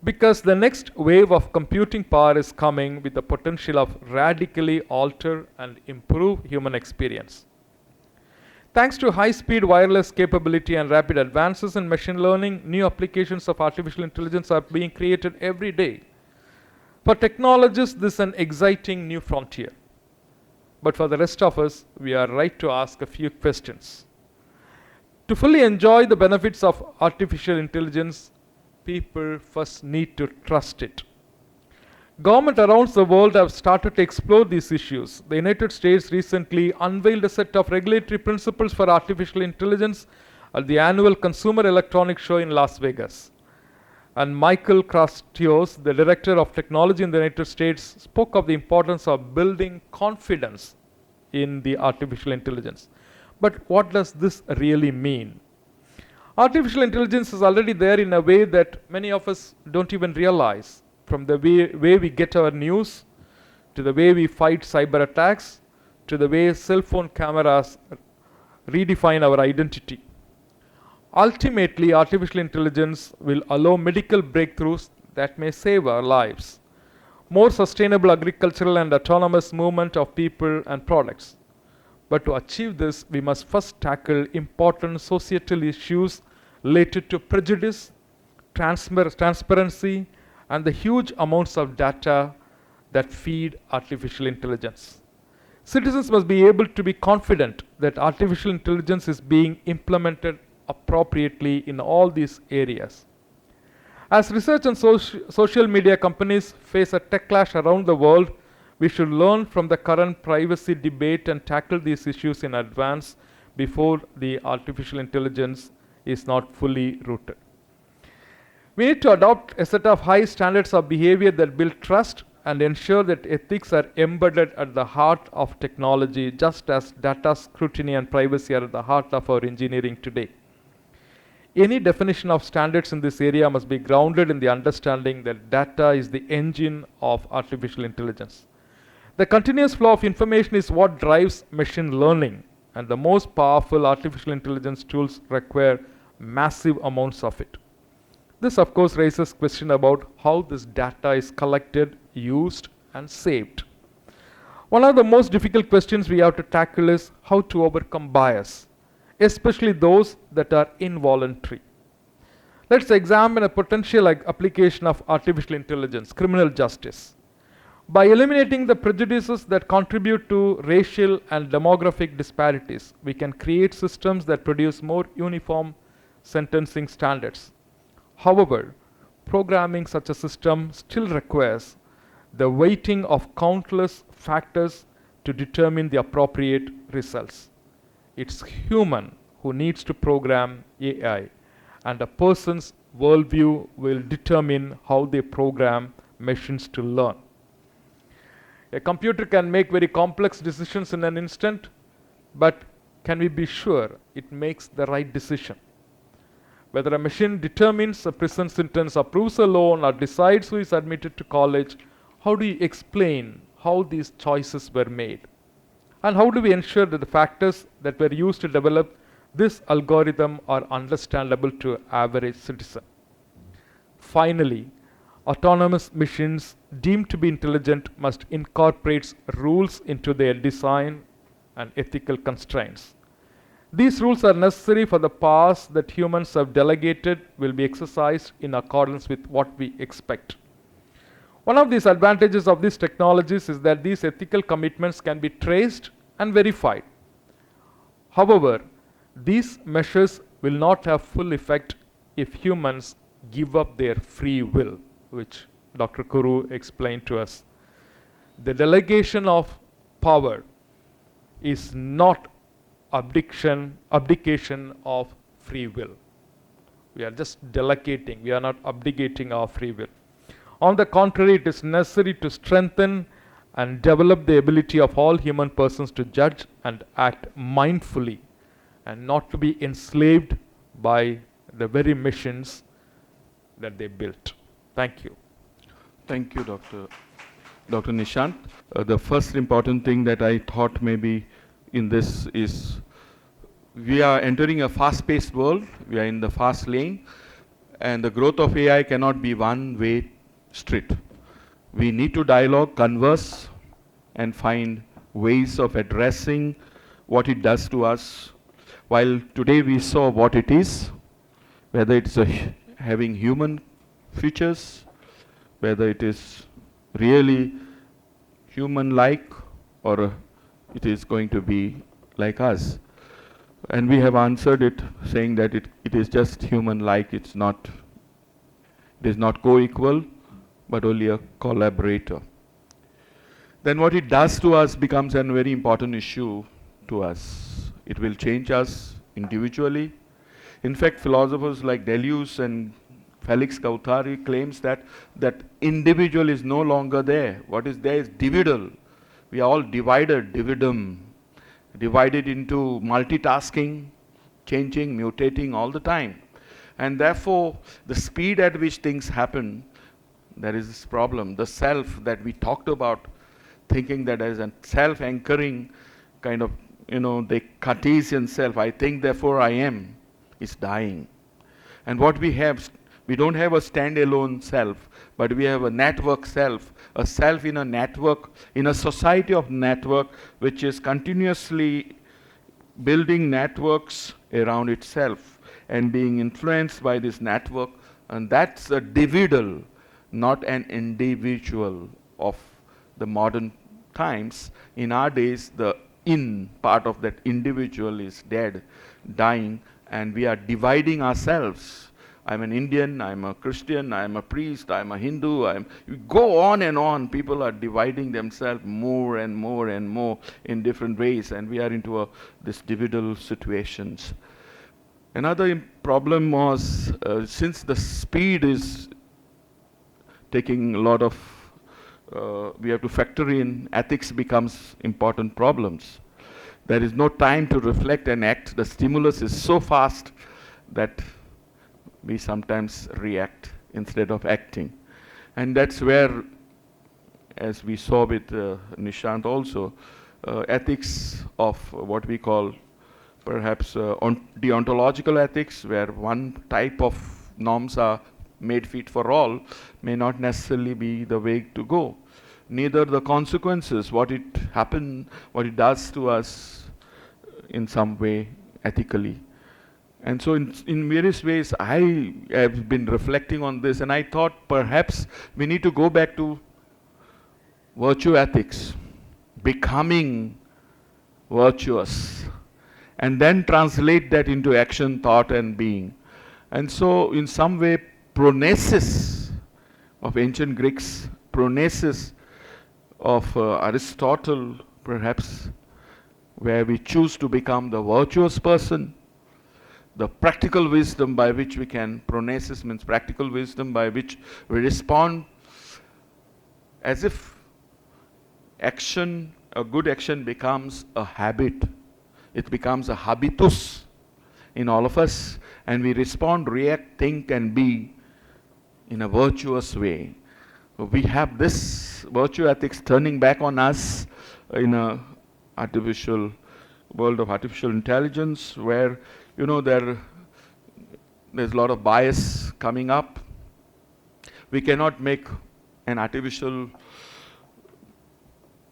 because the next wave of computing power is coming with the potential of radically alter and improve human experience. Thanks to high-speed wireless capability and rapid advances in machine learning, new applications of artificial intelligence are being created every day. For technologists, this is an exciting new frontier. But for the rest of us, we are right to ask a few questions. To fully enjoy the benefits of artificial intelligence, people first need to trust it. Governments around the world have started to explore these issues. The United States recently unveiled a set of regulatory principles for artificial intelligence at the annual Consumer Electronics Show in Las Vegas. And Michael Krastios, the director of technology in the United States, spoke of the importance of building confidence in the artificial intelligence. But what does this really mean? Artificial intelligence is already there in a way that many of us don't even realize. From the way we get our news, to the way we fight cyber attacks, to the way cell phone cameras redefine our identity. Ultimately, artificial intelligence will allow medical breakthroughs that may save our lives, more sustainable agricultural and autonomous movement of people and products. But to achieve this, we must first tackle important societal issues related to prejudice, transparency, and the huge amounts of data that feed artificial intelligence. Citizens must be able to be confident that artificial intelligence is being implemented appropriately in all these areas. As research and social media companies face a tech clash around the world, we should learn from the current privacy debate and tackle these issues in advance before the artificial intelligence is not fully rooted. We need to adopt a set of high standards of behavior that build trust and ensure that ethics are embedded at the heart of technology, just as data scrutiny and privacy are at the heart of our engineering today. Any definition of standards in this area must be grounded in the understanding that data is the engine of artificial intelligence. The continuous flow of information is what drives machine learning, and the most powerful artificial intelligence tools require massive amounts of it. This, of course, raises question about how this data is collected, used, and saved. One of the most difficult questions we have to tackle is how to overcome bias, especially those that are involuntary. Let's examine a potential application of artificial intelligence, criminal justice. By eliminating the prejudices that contribute to racial and demographic disparities, we can create systems that produce more uniform sentencing standards. However, programming such a system still requires the weighting of countless factors to determine the appropriate results. It's human who needs to program AI, and a person's worldview will determine how they program machines to learn. A computer can make very complex decisions in an instant, but can we be sure it makes the right decision? Whether a machine determines a prison sentence, approves a loan, or decides who is admitted to college, how do you explain how these choices were made? And how do we ensure that the factors that were used to develop this algorithm are understandable to an average citizen? Finally, autonomous machines deemed to be intelligent must incorporate rules into their design and ethical constraints. These rules are necessary for the powers that humans have delegated will be exercised in accordance with what we expect. One of these advantages of these technologies is that these ethical commitments can be traced and verified. However, these measures will not have full effect if humans give up their free will, which Dr. Kuru explained to us. The delegation of power is not abdication of free will. We are just delegating, we are not abdicating our free will. On the contrary, it is necessary to strengthen and develop the ability of all human persons to judge and act mindfully and not to be enslaved by the very machines that they built. Thank you. Thank you, Dr. Nishant. The first important thing that I thought maybe in this is we are entering a fast-paced world. We are in the fast lane, and the growth of AI cannot be one-way street. We need to dialogue, converse, and find ways of addressing what it does to us While today we saw what it is, whether it's having human features, whether it is really human-like or it is going to be like us. And we have answered it saying that it is just human-like, it is not co-equal, but only a collaborator. Then what it does to us becomes a very important issue to us. It will change us individually. In fact, philosophers like Deleuze and Felix Guattari claims that individual is no longer there. What is there is dividal. We are all divided into multitasking, changing, mutating all the time. And therefore, the speed at which things happen, there is this problem. The self that we talked about, thinking that as a self-anchoring kind of, the Cartesian self, I think, therefore I am, is dying. And what we have, we don't have a standalone self, but we have a network self, a self in a network, in a society of network, which is continuously building networks around itself and being influenced by this network. And that's a dividal, not an individual of the modern times. In our days, the in part of that individual is dead, dying, and we are dividing ourselves. I'm an Indian, I'm a Christian, I'm a priest, I'm a Hindu, you go on and on. People are dividing themselves more and more and more in different ways, and we are into this dividal situations. Another problem was, since the speed is taking a lot of, we have to factor in, ethics becomes important problems. There is no time to reflect and act. The stimulus is so fast that we sometimes react instead of acting. And that's where, as we saw with NISHANT also, ethics of what we call perhaps deontological ethics, where one type of norms are made fit for all, may not necessarily be the way to go. Neither the consequences, what it does to us in some way ethically. And so in various ways, I have been reflecting on this, and I thought perhaps we need to go back to virtue ethics, becoming virtuous, and then translate that into action, thought, and being. And so in some way, pronesis of ancient Greeks, pronesis of Aristotle, perhaps, where we choose to become the virtuous person, the practical wisdom by which we can, pronesis means practical wisdom by which we respond as if action, a good action becomes a habit. It becomes a habitus in all of us, and we respond, react, think, and be in a virtuous way. We have this virtue ethics turning back on us in a artificial world of artificial intelligence, where there's a lot of bias coming up. We cannot make an artificial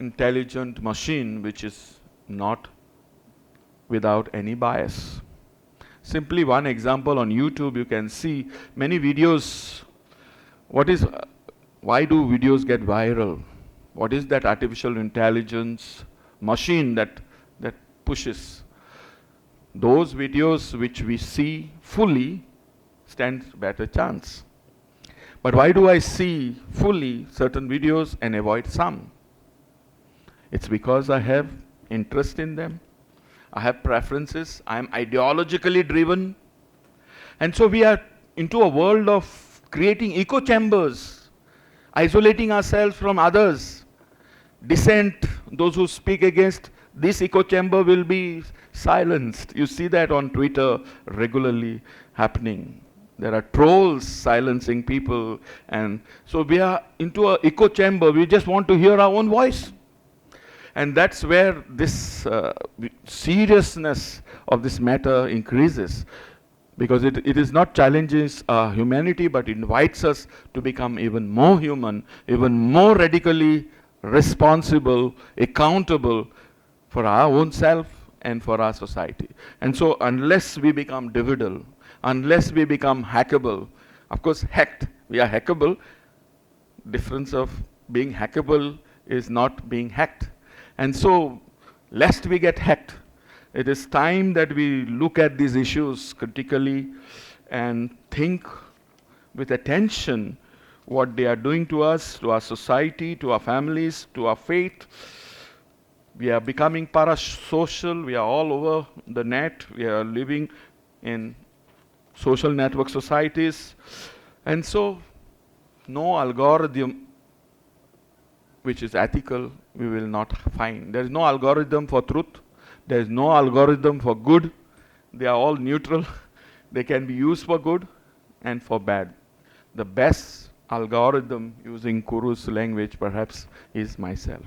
intelligent machine which is not without any bias. Simply one example, on YouTube you can see many videos. Why do videos get viral? What is that artificial intelligence machine that pushes? Those videos which we see fully stand better chance. But why do I see fully certain videos and avoid some? It's because I have interest in them. I have preferences. I am ideologically driven. And so we are into a world of creating echo chambers, isolating ourselves from others. Dissent, those who speak against this echo chamber will be silenced. You see that on Twitter regularly happening. There are trolls silencing people, and so we are into an echo chamber. We just want to hear our own voice. And that's where this seriousness of this matter increases, because it is not challenges humanity, but invites us to become even more human, even more radically responsible, accountable for our own self and for our society. And so unless we become dividal, unless we become hackable, of course hacked, we are hackable. Difference of being hackable is not being hacked. And so lest we get hacked, it is time that we look at these issues critically and think with attention what they are doing to us, to our society, to our families, to our faith. We are becoming parasocial. We are all over the net. We are living in social network societies. And so no algorithm which is ethical we will not find. There is no algorithm for truth. There is no algorithm for good. They are all neutral. They can be used for good and for bad. The best algorithm, using Kuru's language perhaps, is myself.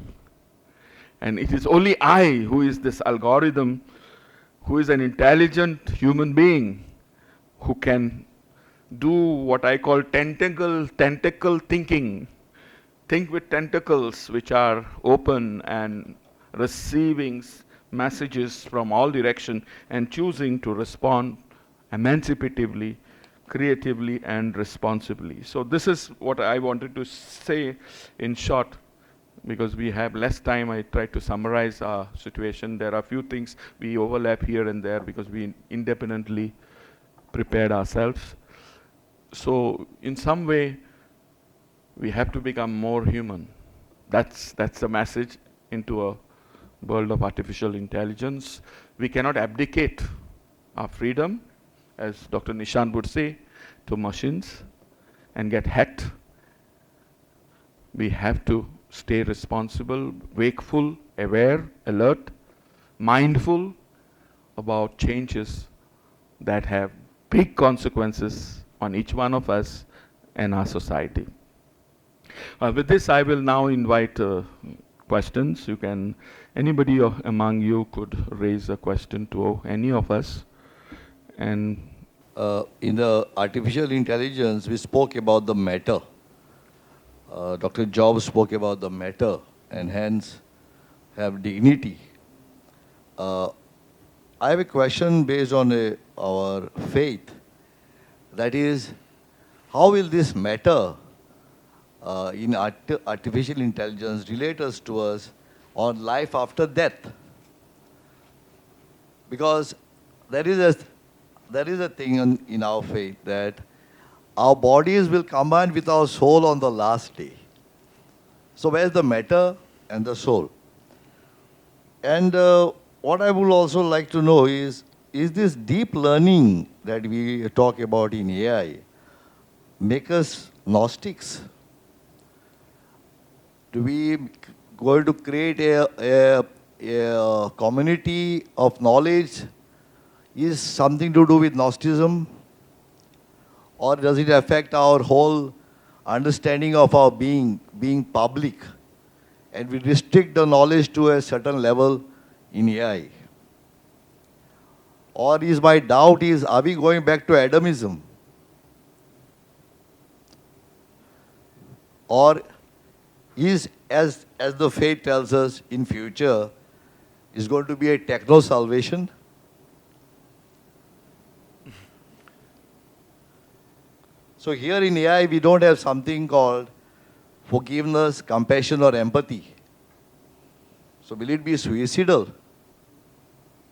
And it is only I who is this algorithm, who is an intelligent human being, who can do what I call tentacle thinking. Think with tentacles which are open and receiving messages from all directions and choosing to respond emancipatively, creatively and responsibly. So this is what I wanted to say in short. Because we have less time, I try to summarize our situation. There are a few things we overlap here and there because we independently prepared ourselves. So in some way, we have to become more human. That's the message into a world of artificial intelligence. We cannot abdicate our freedom, as Dr. Nishant would say, to machines and get hacked. We have to stay responsible, wakeful, aware, alert, mindful about changes that have big consequences on each one of us and our society. With this, I will now invite questions. You can, anybody among you could raise a question to any of us. And in the artificial intelligence, we spoke about the matter. Dr. Jobs spoke about the matter and hence have dignity. I have a question based on our faith. That is, how will this matter in artificial intelligence relate us to us on life after death? Because there is a thing in our faith that our bodies will combine with our soul on the last day. So where's the matter and the soul? And what I would also like to know is this deep learning that we talk about in AI make us Gnostics? Do we going to create a community of knowledge? Is something to do with Gnosticism? Or does it affect our whole understanding of our being public? And we restrict the knowledge to a certain level in AI? Or is my doubt is, are we going back to Adamism? Or is, as the fate tells us in future, is going to be a techno-salvation? So here in AI, we don't have something called forgiveness, compassion, or empathy. So will it be suicidal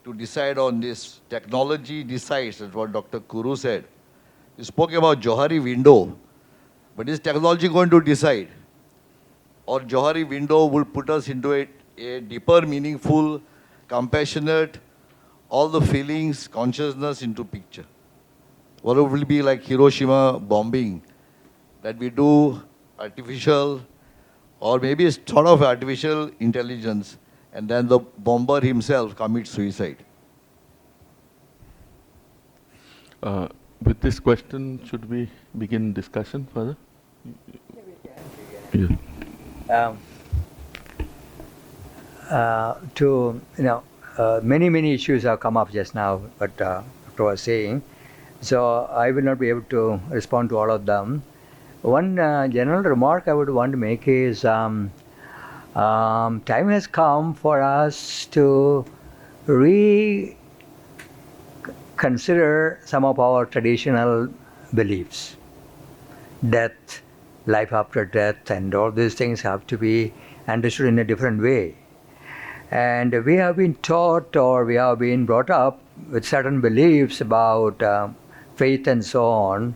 to decide on this? Technology decides, that's what Dr. Kuru said. He spoke about Johari window, but is technology going to decide? Or Johari window will put us into a deeper, meaningful, compassionate, all the feelings, consciousness into picture? What will be like Hiroshima bombing, that we do artificial, or maybe it's sort of artificial intelligence, and then the bomber himself commits suicide? With this question, should we begin discussion further? Yeah. Many issues have come up just now, what Dr. was saying. So I will not be able to respond to all of them. One general remark I would want to make is time has come for us to reconsider some of our traditional beliefs. Death, life after death, and all these things have to be understood in a different way. And we have been taught, or we have been brought up with certain beliefs about faith and so on.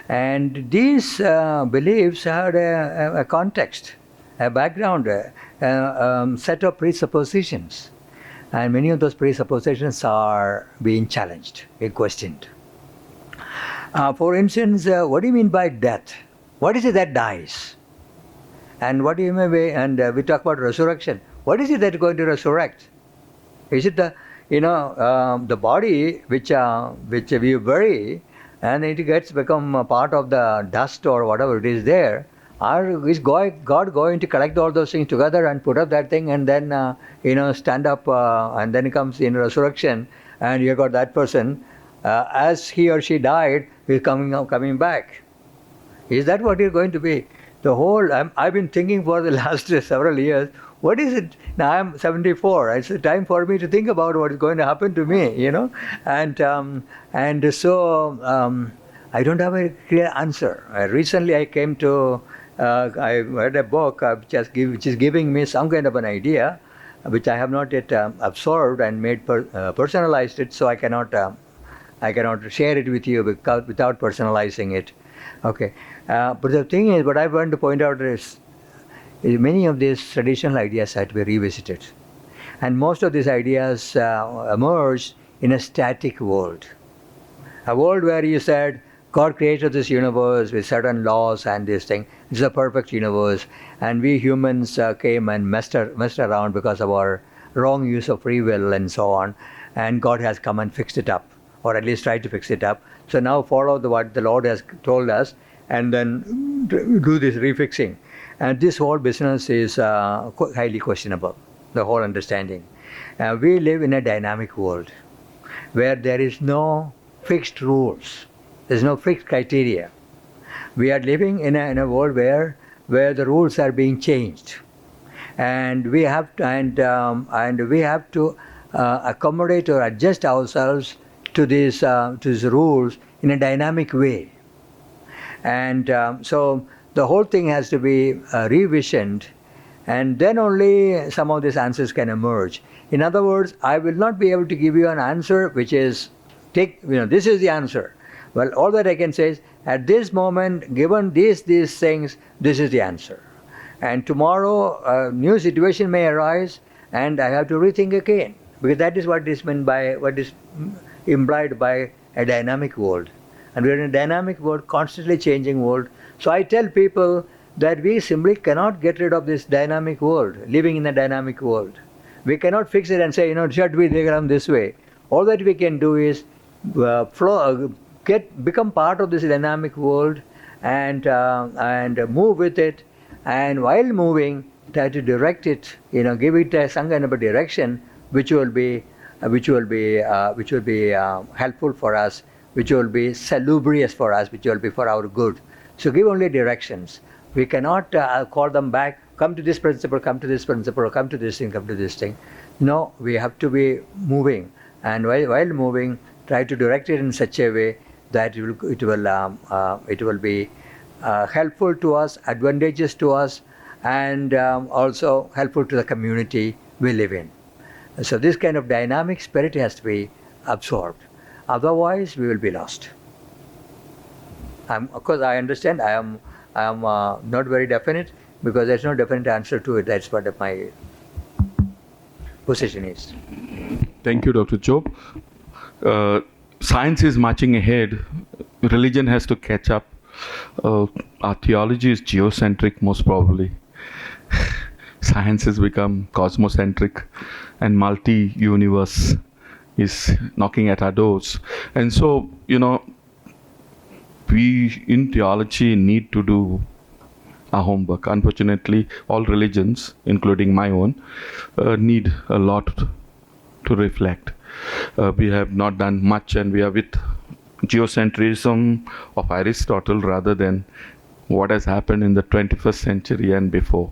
And these beliefs had a context, a background, set of presuppositions. And many of those presuppositions are being challenged, questioned. For instance, what do you mean by death? What is it that dies? And what do you mean by, and we talk about resurrection. What is it that is going to resurrect? Is it the body which we bury and it gets become a part of the dust or whatever it is there? Or is God going to collect all those things together and put up that thing and then stand up and then it comes in resurrection and you got that person as he or she died is coming back? Is that what it's going to be? The whole I've been thinking for the last several years. What is it? Now I'm 74. It's time for me to think about what is going to happen to me, and so I don't have a clear answer. Recently I came to I read a book which is giving me some kind of an idea, which I have not yet absorbed and made personalized it. So I cannot share it with you without personalizing it. Okay, but the thing is, what I want to point out is many of these traditional ideas had to be revisited. And most of these ideas emerged in a static world. A world where you said, God created this universe with certain laws and this thing. It's a perfect universe. And we humans came and messed around because of our wrong use of free will and so on. And God has come and fixed it up, or at least tried to fix it up. So now follow what the Lord has told us and then do this refixing. And this whole business is highly questionable, the whole understanding. We live in a dynamic world where there is no fixed rules. There's no fixed criteria. We are living in a world where the rules are being changed. And we have to accommodate or adjust ourselves to these rules in a dynamic way. And so the whole thing has to be revisioned, and then only some of these answers can emerge. In other words, I will not be able to give you an answer which is, this is the answer. Well, all that I can say is, at this moment, given these things, this is the answer. And tomorrow, a new situation may arise, and I have to rethink again, because that is what is meant by, what is implied by a dynamic world. And we are in a dynamic world, constantly changing world. So I tell people that we simply cannot get rid of this dynamic world, living in a dynamic world. We cannot fix it and say, should we diagram this way. All that we can do is become part of this dynamic world and move with it. And while moving, try to direct it, give it some kind of a direction which will be helpful for us, which will be salubrious for us, which will be for our good. So give only directions. We cannot call them back, come to this principle, come to this principle, come to this thing, come to this thing. No, we have to be moving. And while moving, try to direct it in such a way that it will be helpful to us, advantageous to us, and also helpful to the community we live in. So this kind of dynamic spirit has to be absorbed. Otherwise, we will be lost. Of course, I understand I am not very definite, because there's no definite answer to it. That's what my position is. Thank you, Dr. Job. Science is marching ahead. Religion has to catch up. Our theology is geocentric, most probably. Science has become cosmocentric, and multi-universe is knocking at our doors. And so, we in theology need to do our homework. Unfortunately, all religions, including my own, need a lot to reflect. We have not done much, and we are with geocentrism of Aristotle rather than what has happened in the 21st century and before.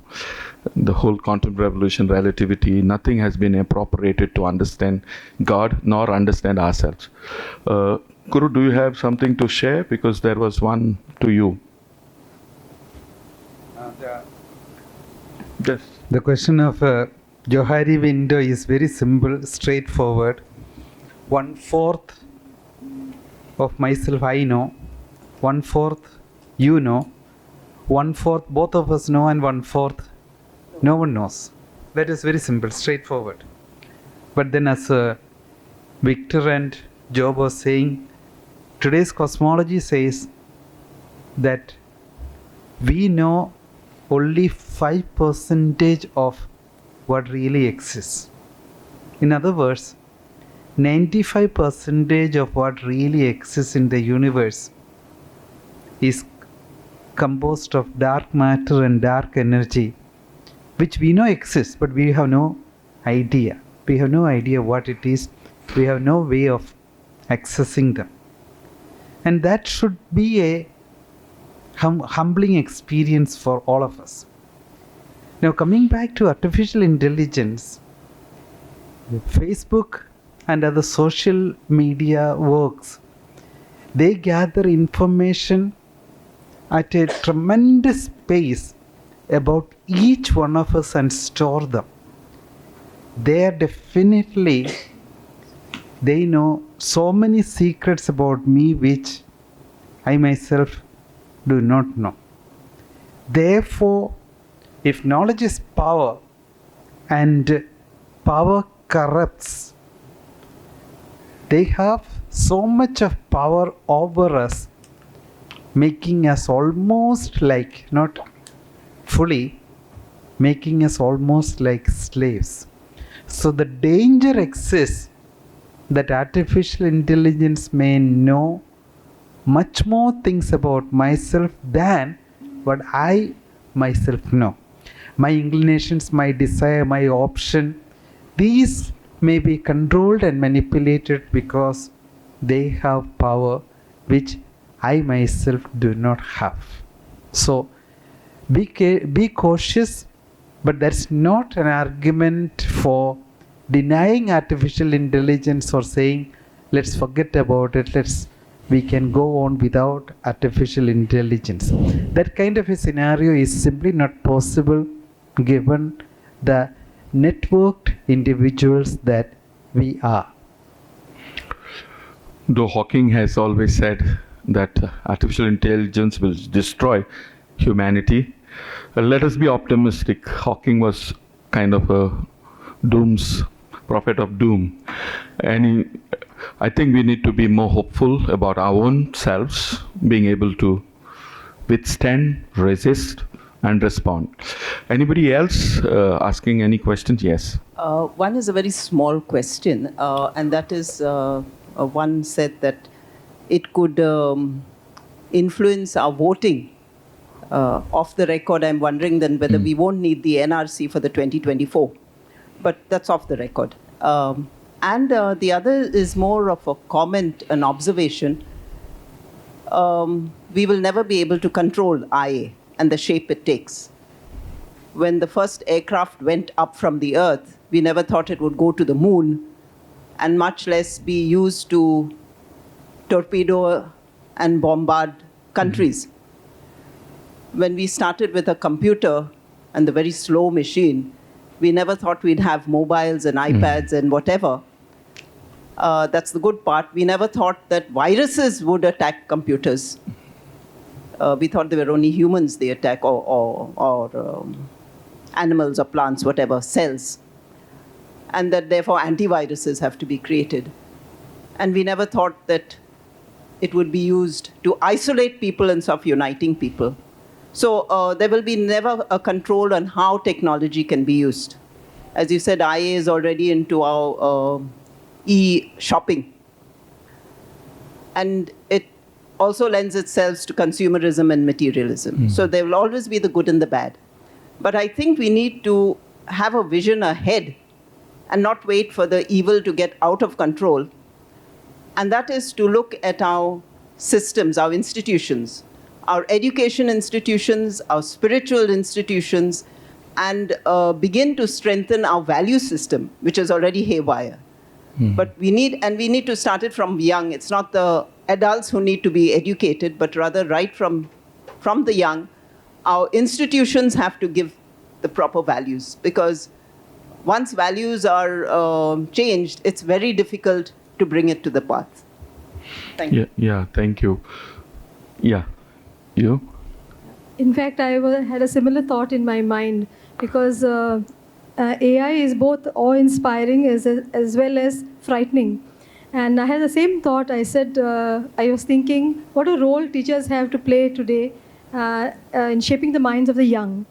The whole quantum revolution, relativity, nothing has been appropriated to understand God nor understand ourselves. Kuru, do you have something to share? Because there was one to you. Yes. The question of Johari window is very simple, straightforward. 1/4 of myself I know, 1/4 you know, 1/4 both of us know, and 1/4 no one knows. That is very simple, straightforward. But then, as Victor and Job was saying, today's cosmology says that we know only 5% of what really exists. In other words, 95% of what really exists in the universe is composed of dark matter and dark energy, which we know exists, but we have no idea. We have no idea what it is. We have no way of accessing them. And that should be a humbling experience for all of us. Now, coming back to artificial intelligence, Facebook and other social media works, they gather information at a tremendous pace about each one of us and store them. They are definitely, they know so many secrets about me which I myself do not know. Therefore, if knowledge is power and power corrupts, they have so much of power over us, making us almost like, not fully, making us almost like slaves. So the danger exists that artificial intelligence may know much more things about myself than what I myself know. My inclinations, my desire, my option, these may be controlled and manipulated because they have power which I myself do not have. So be cautious, but that's not an argument for denying artificial intelligence or saying let's forget about it, we can go on without artificial intelligence. That kind of a scenario is simply not possible given the networked individuals that we are. Though Hawking has always said that artificial intelligence will destroy humanity, let us be optimistic. Hawking was kind of a prophet of doom. And I think we need to be more hopeful about our own selves, being able to withstand, resist, and respond. Anybody else asking any questions? Yes. One is a very small question, and that is one said that it could influence our voting off the record. I'm wondering then whether we won't need the NRC for the 2024, but that's off the record. And the other is more of a comment, an observation. We will never be able to control IA and the shape it takes. When the first aircraft went up from the Earth, we never thought it would go to the moon, and much less be used to torpedo and bombard countries. When we started with a computer and the very slow machine, we never thought we'd have mobiles and iPads and whatever. That's the good part. We never thought that viruses would attack computers. We thought they were only humans they attack, or animals or plants, whatever, cells. And that therefore antiviruses have to be created. And we never thought that it would be used to isolate people instead of uniting people. So there will be never a control on how technology can be used. As you said, IA is already into our e-shopping. And it also lends itself to consumerism and materialism. So there will always be the good and the bad. But I think we need to have a vision ahead and not wait for the evil to get out of control. And that is to look at our systems, our institutions. our education institutions, our spiritual institutions, and begin to strengthen our value system, which is already haywire. But we need to start it from young. It's not the adults who need to be educated, but rather right from the young, our institutions have to give the proper values, because once values are changed, it's very difficult to bring it to the path. Thank you. Yeah, thank you. Yeah, you? In fact, I had a similar thought in my mind, because AI is both awe-inspiring as well as frightening. And I had the same thought. I said, I was thinking, what a role teachers have to play today in shaping the minds of the young.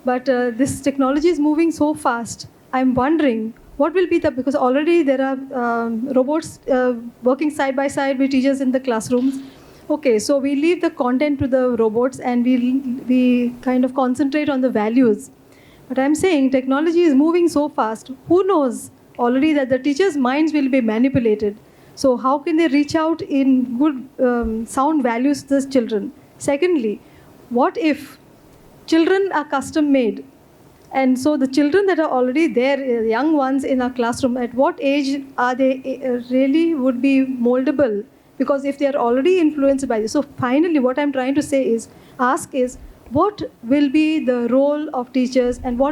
But this technology is moving so fast. I'm wondering, what will be because already there are robots working side by side with teachers in the classrooms. Okay, so we leave the content to the robots and we kind of concentrate on the values. But I'm saying technology is moving so fast. Who knows already that the teachers' minds will be manipulated? So how can they reach out in good, sound values to the children? Secondly, what if children are custom made? And so the children that are already there, young ones in our classroom, at what age are they really would be moldable? Because if they are already influenced by this. So finally, what I'm trying to ask is, what will be the role of teachers and how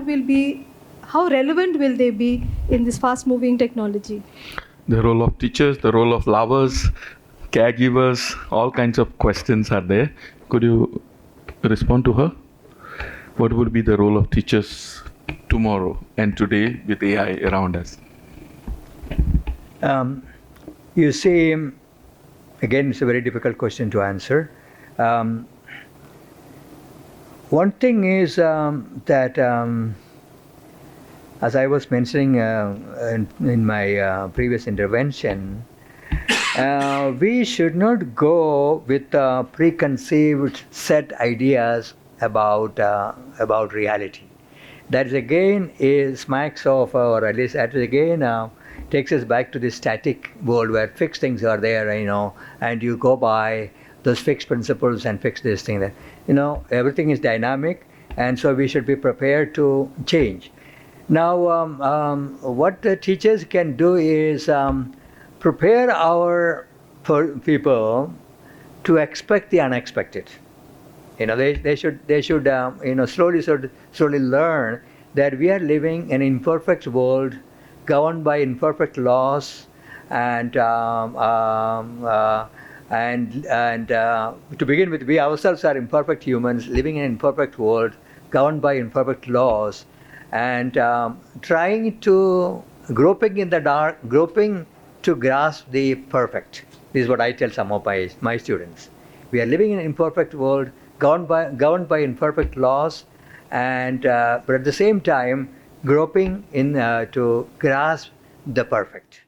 relevant will they be in this fast-moving technology? The role of teachers, the role of lovers, caregivers, all kinds of questions are there. Could you respond to her? What would be the role of teachers tomorrow and today with AI around us? You see, again, it's a very difficult question to answer. One thing is that, as I was mentioning in my previous intervention, we should not go with preconceived set ideas about reality. That again smacks of, or at least that again takes us back to this static world where fixed things are there, and you go by those fixed principles and fix this thing. That everything is dynamic, and so we should be prepared to change. Now, what the teachers can do is prepare our people to expect the unexpected. They should slowly learn that we are living in an imperfect world, governed by imperfect laws, and to begin with, we ourselves are imperfect humans living in an imperfect world, governed by imperfect laws, and trying to groping in the dark, groping to grasp the perfect. This is what I tell some of my students. We are living in an imperfect world, governed by imperfect laws, and but at the same time groping in to grasp the perfect.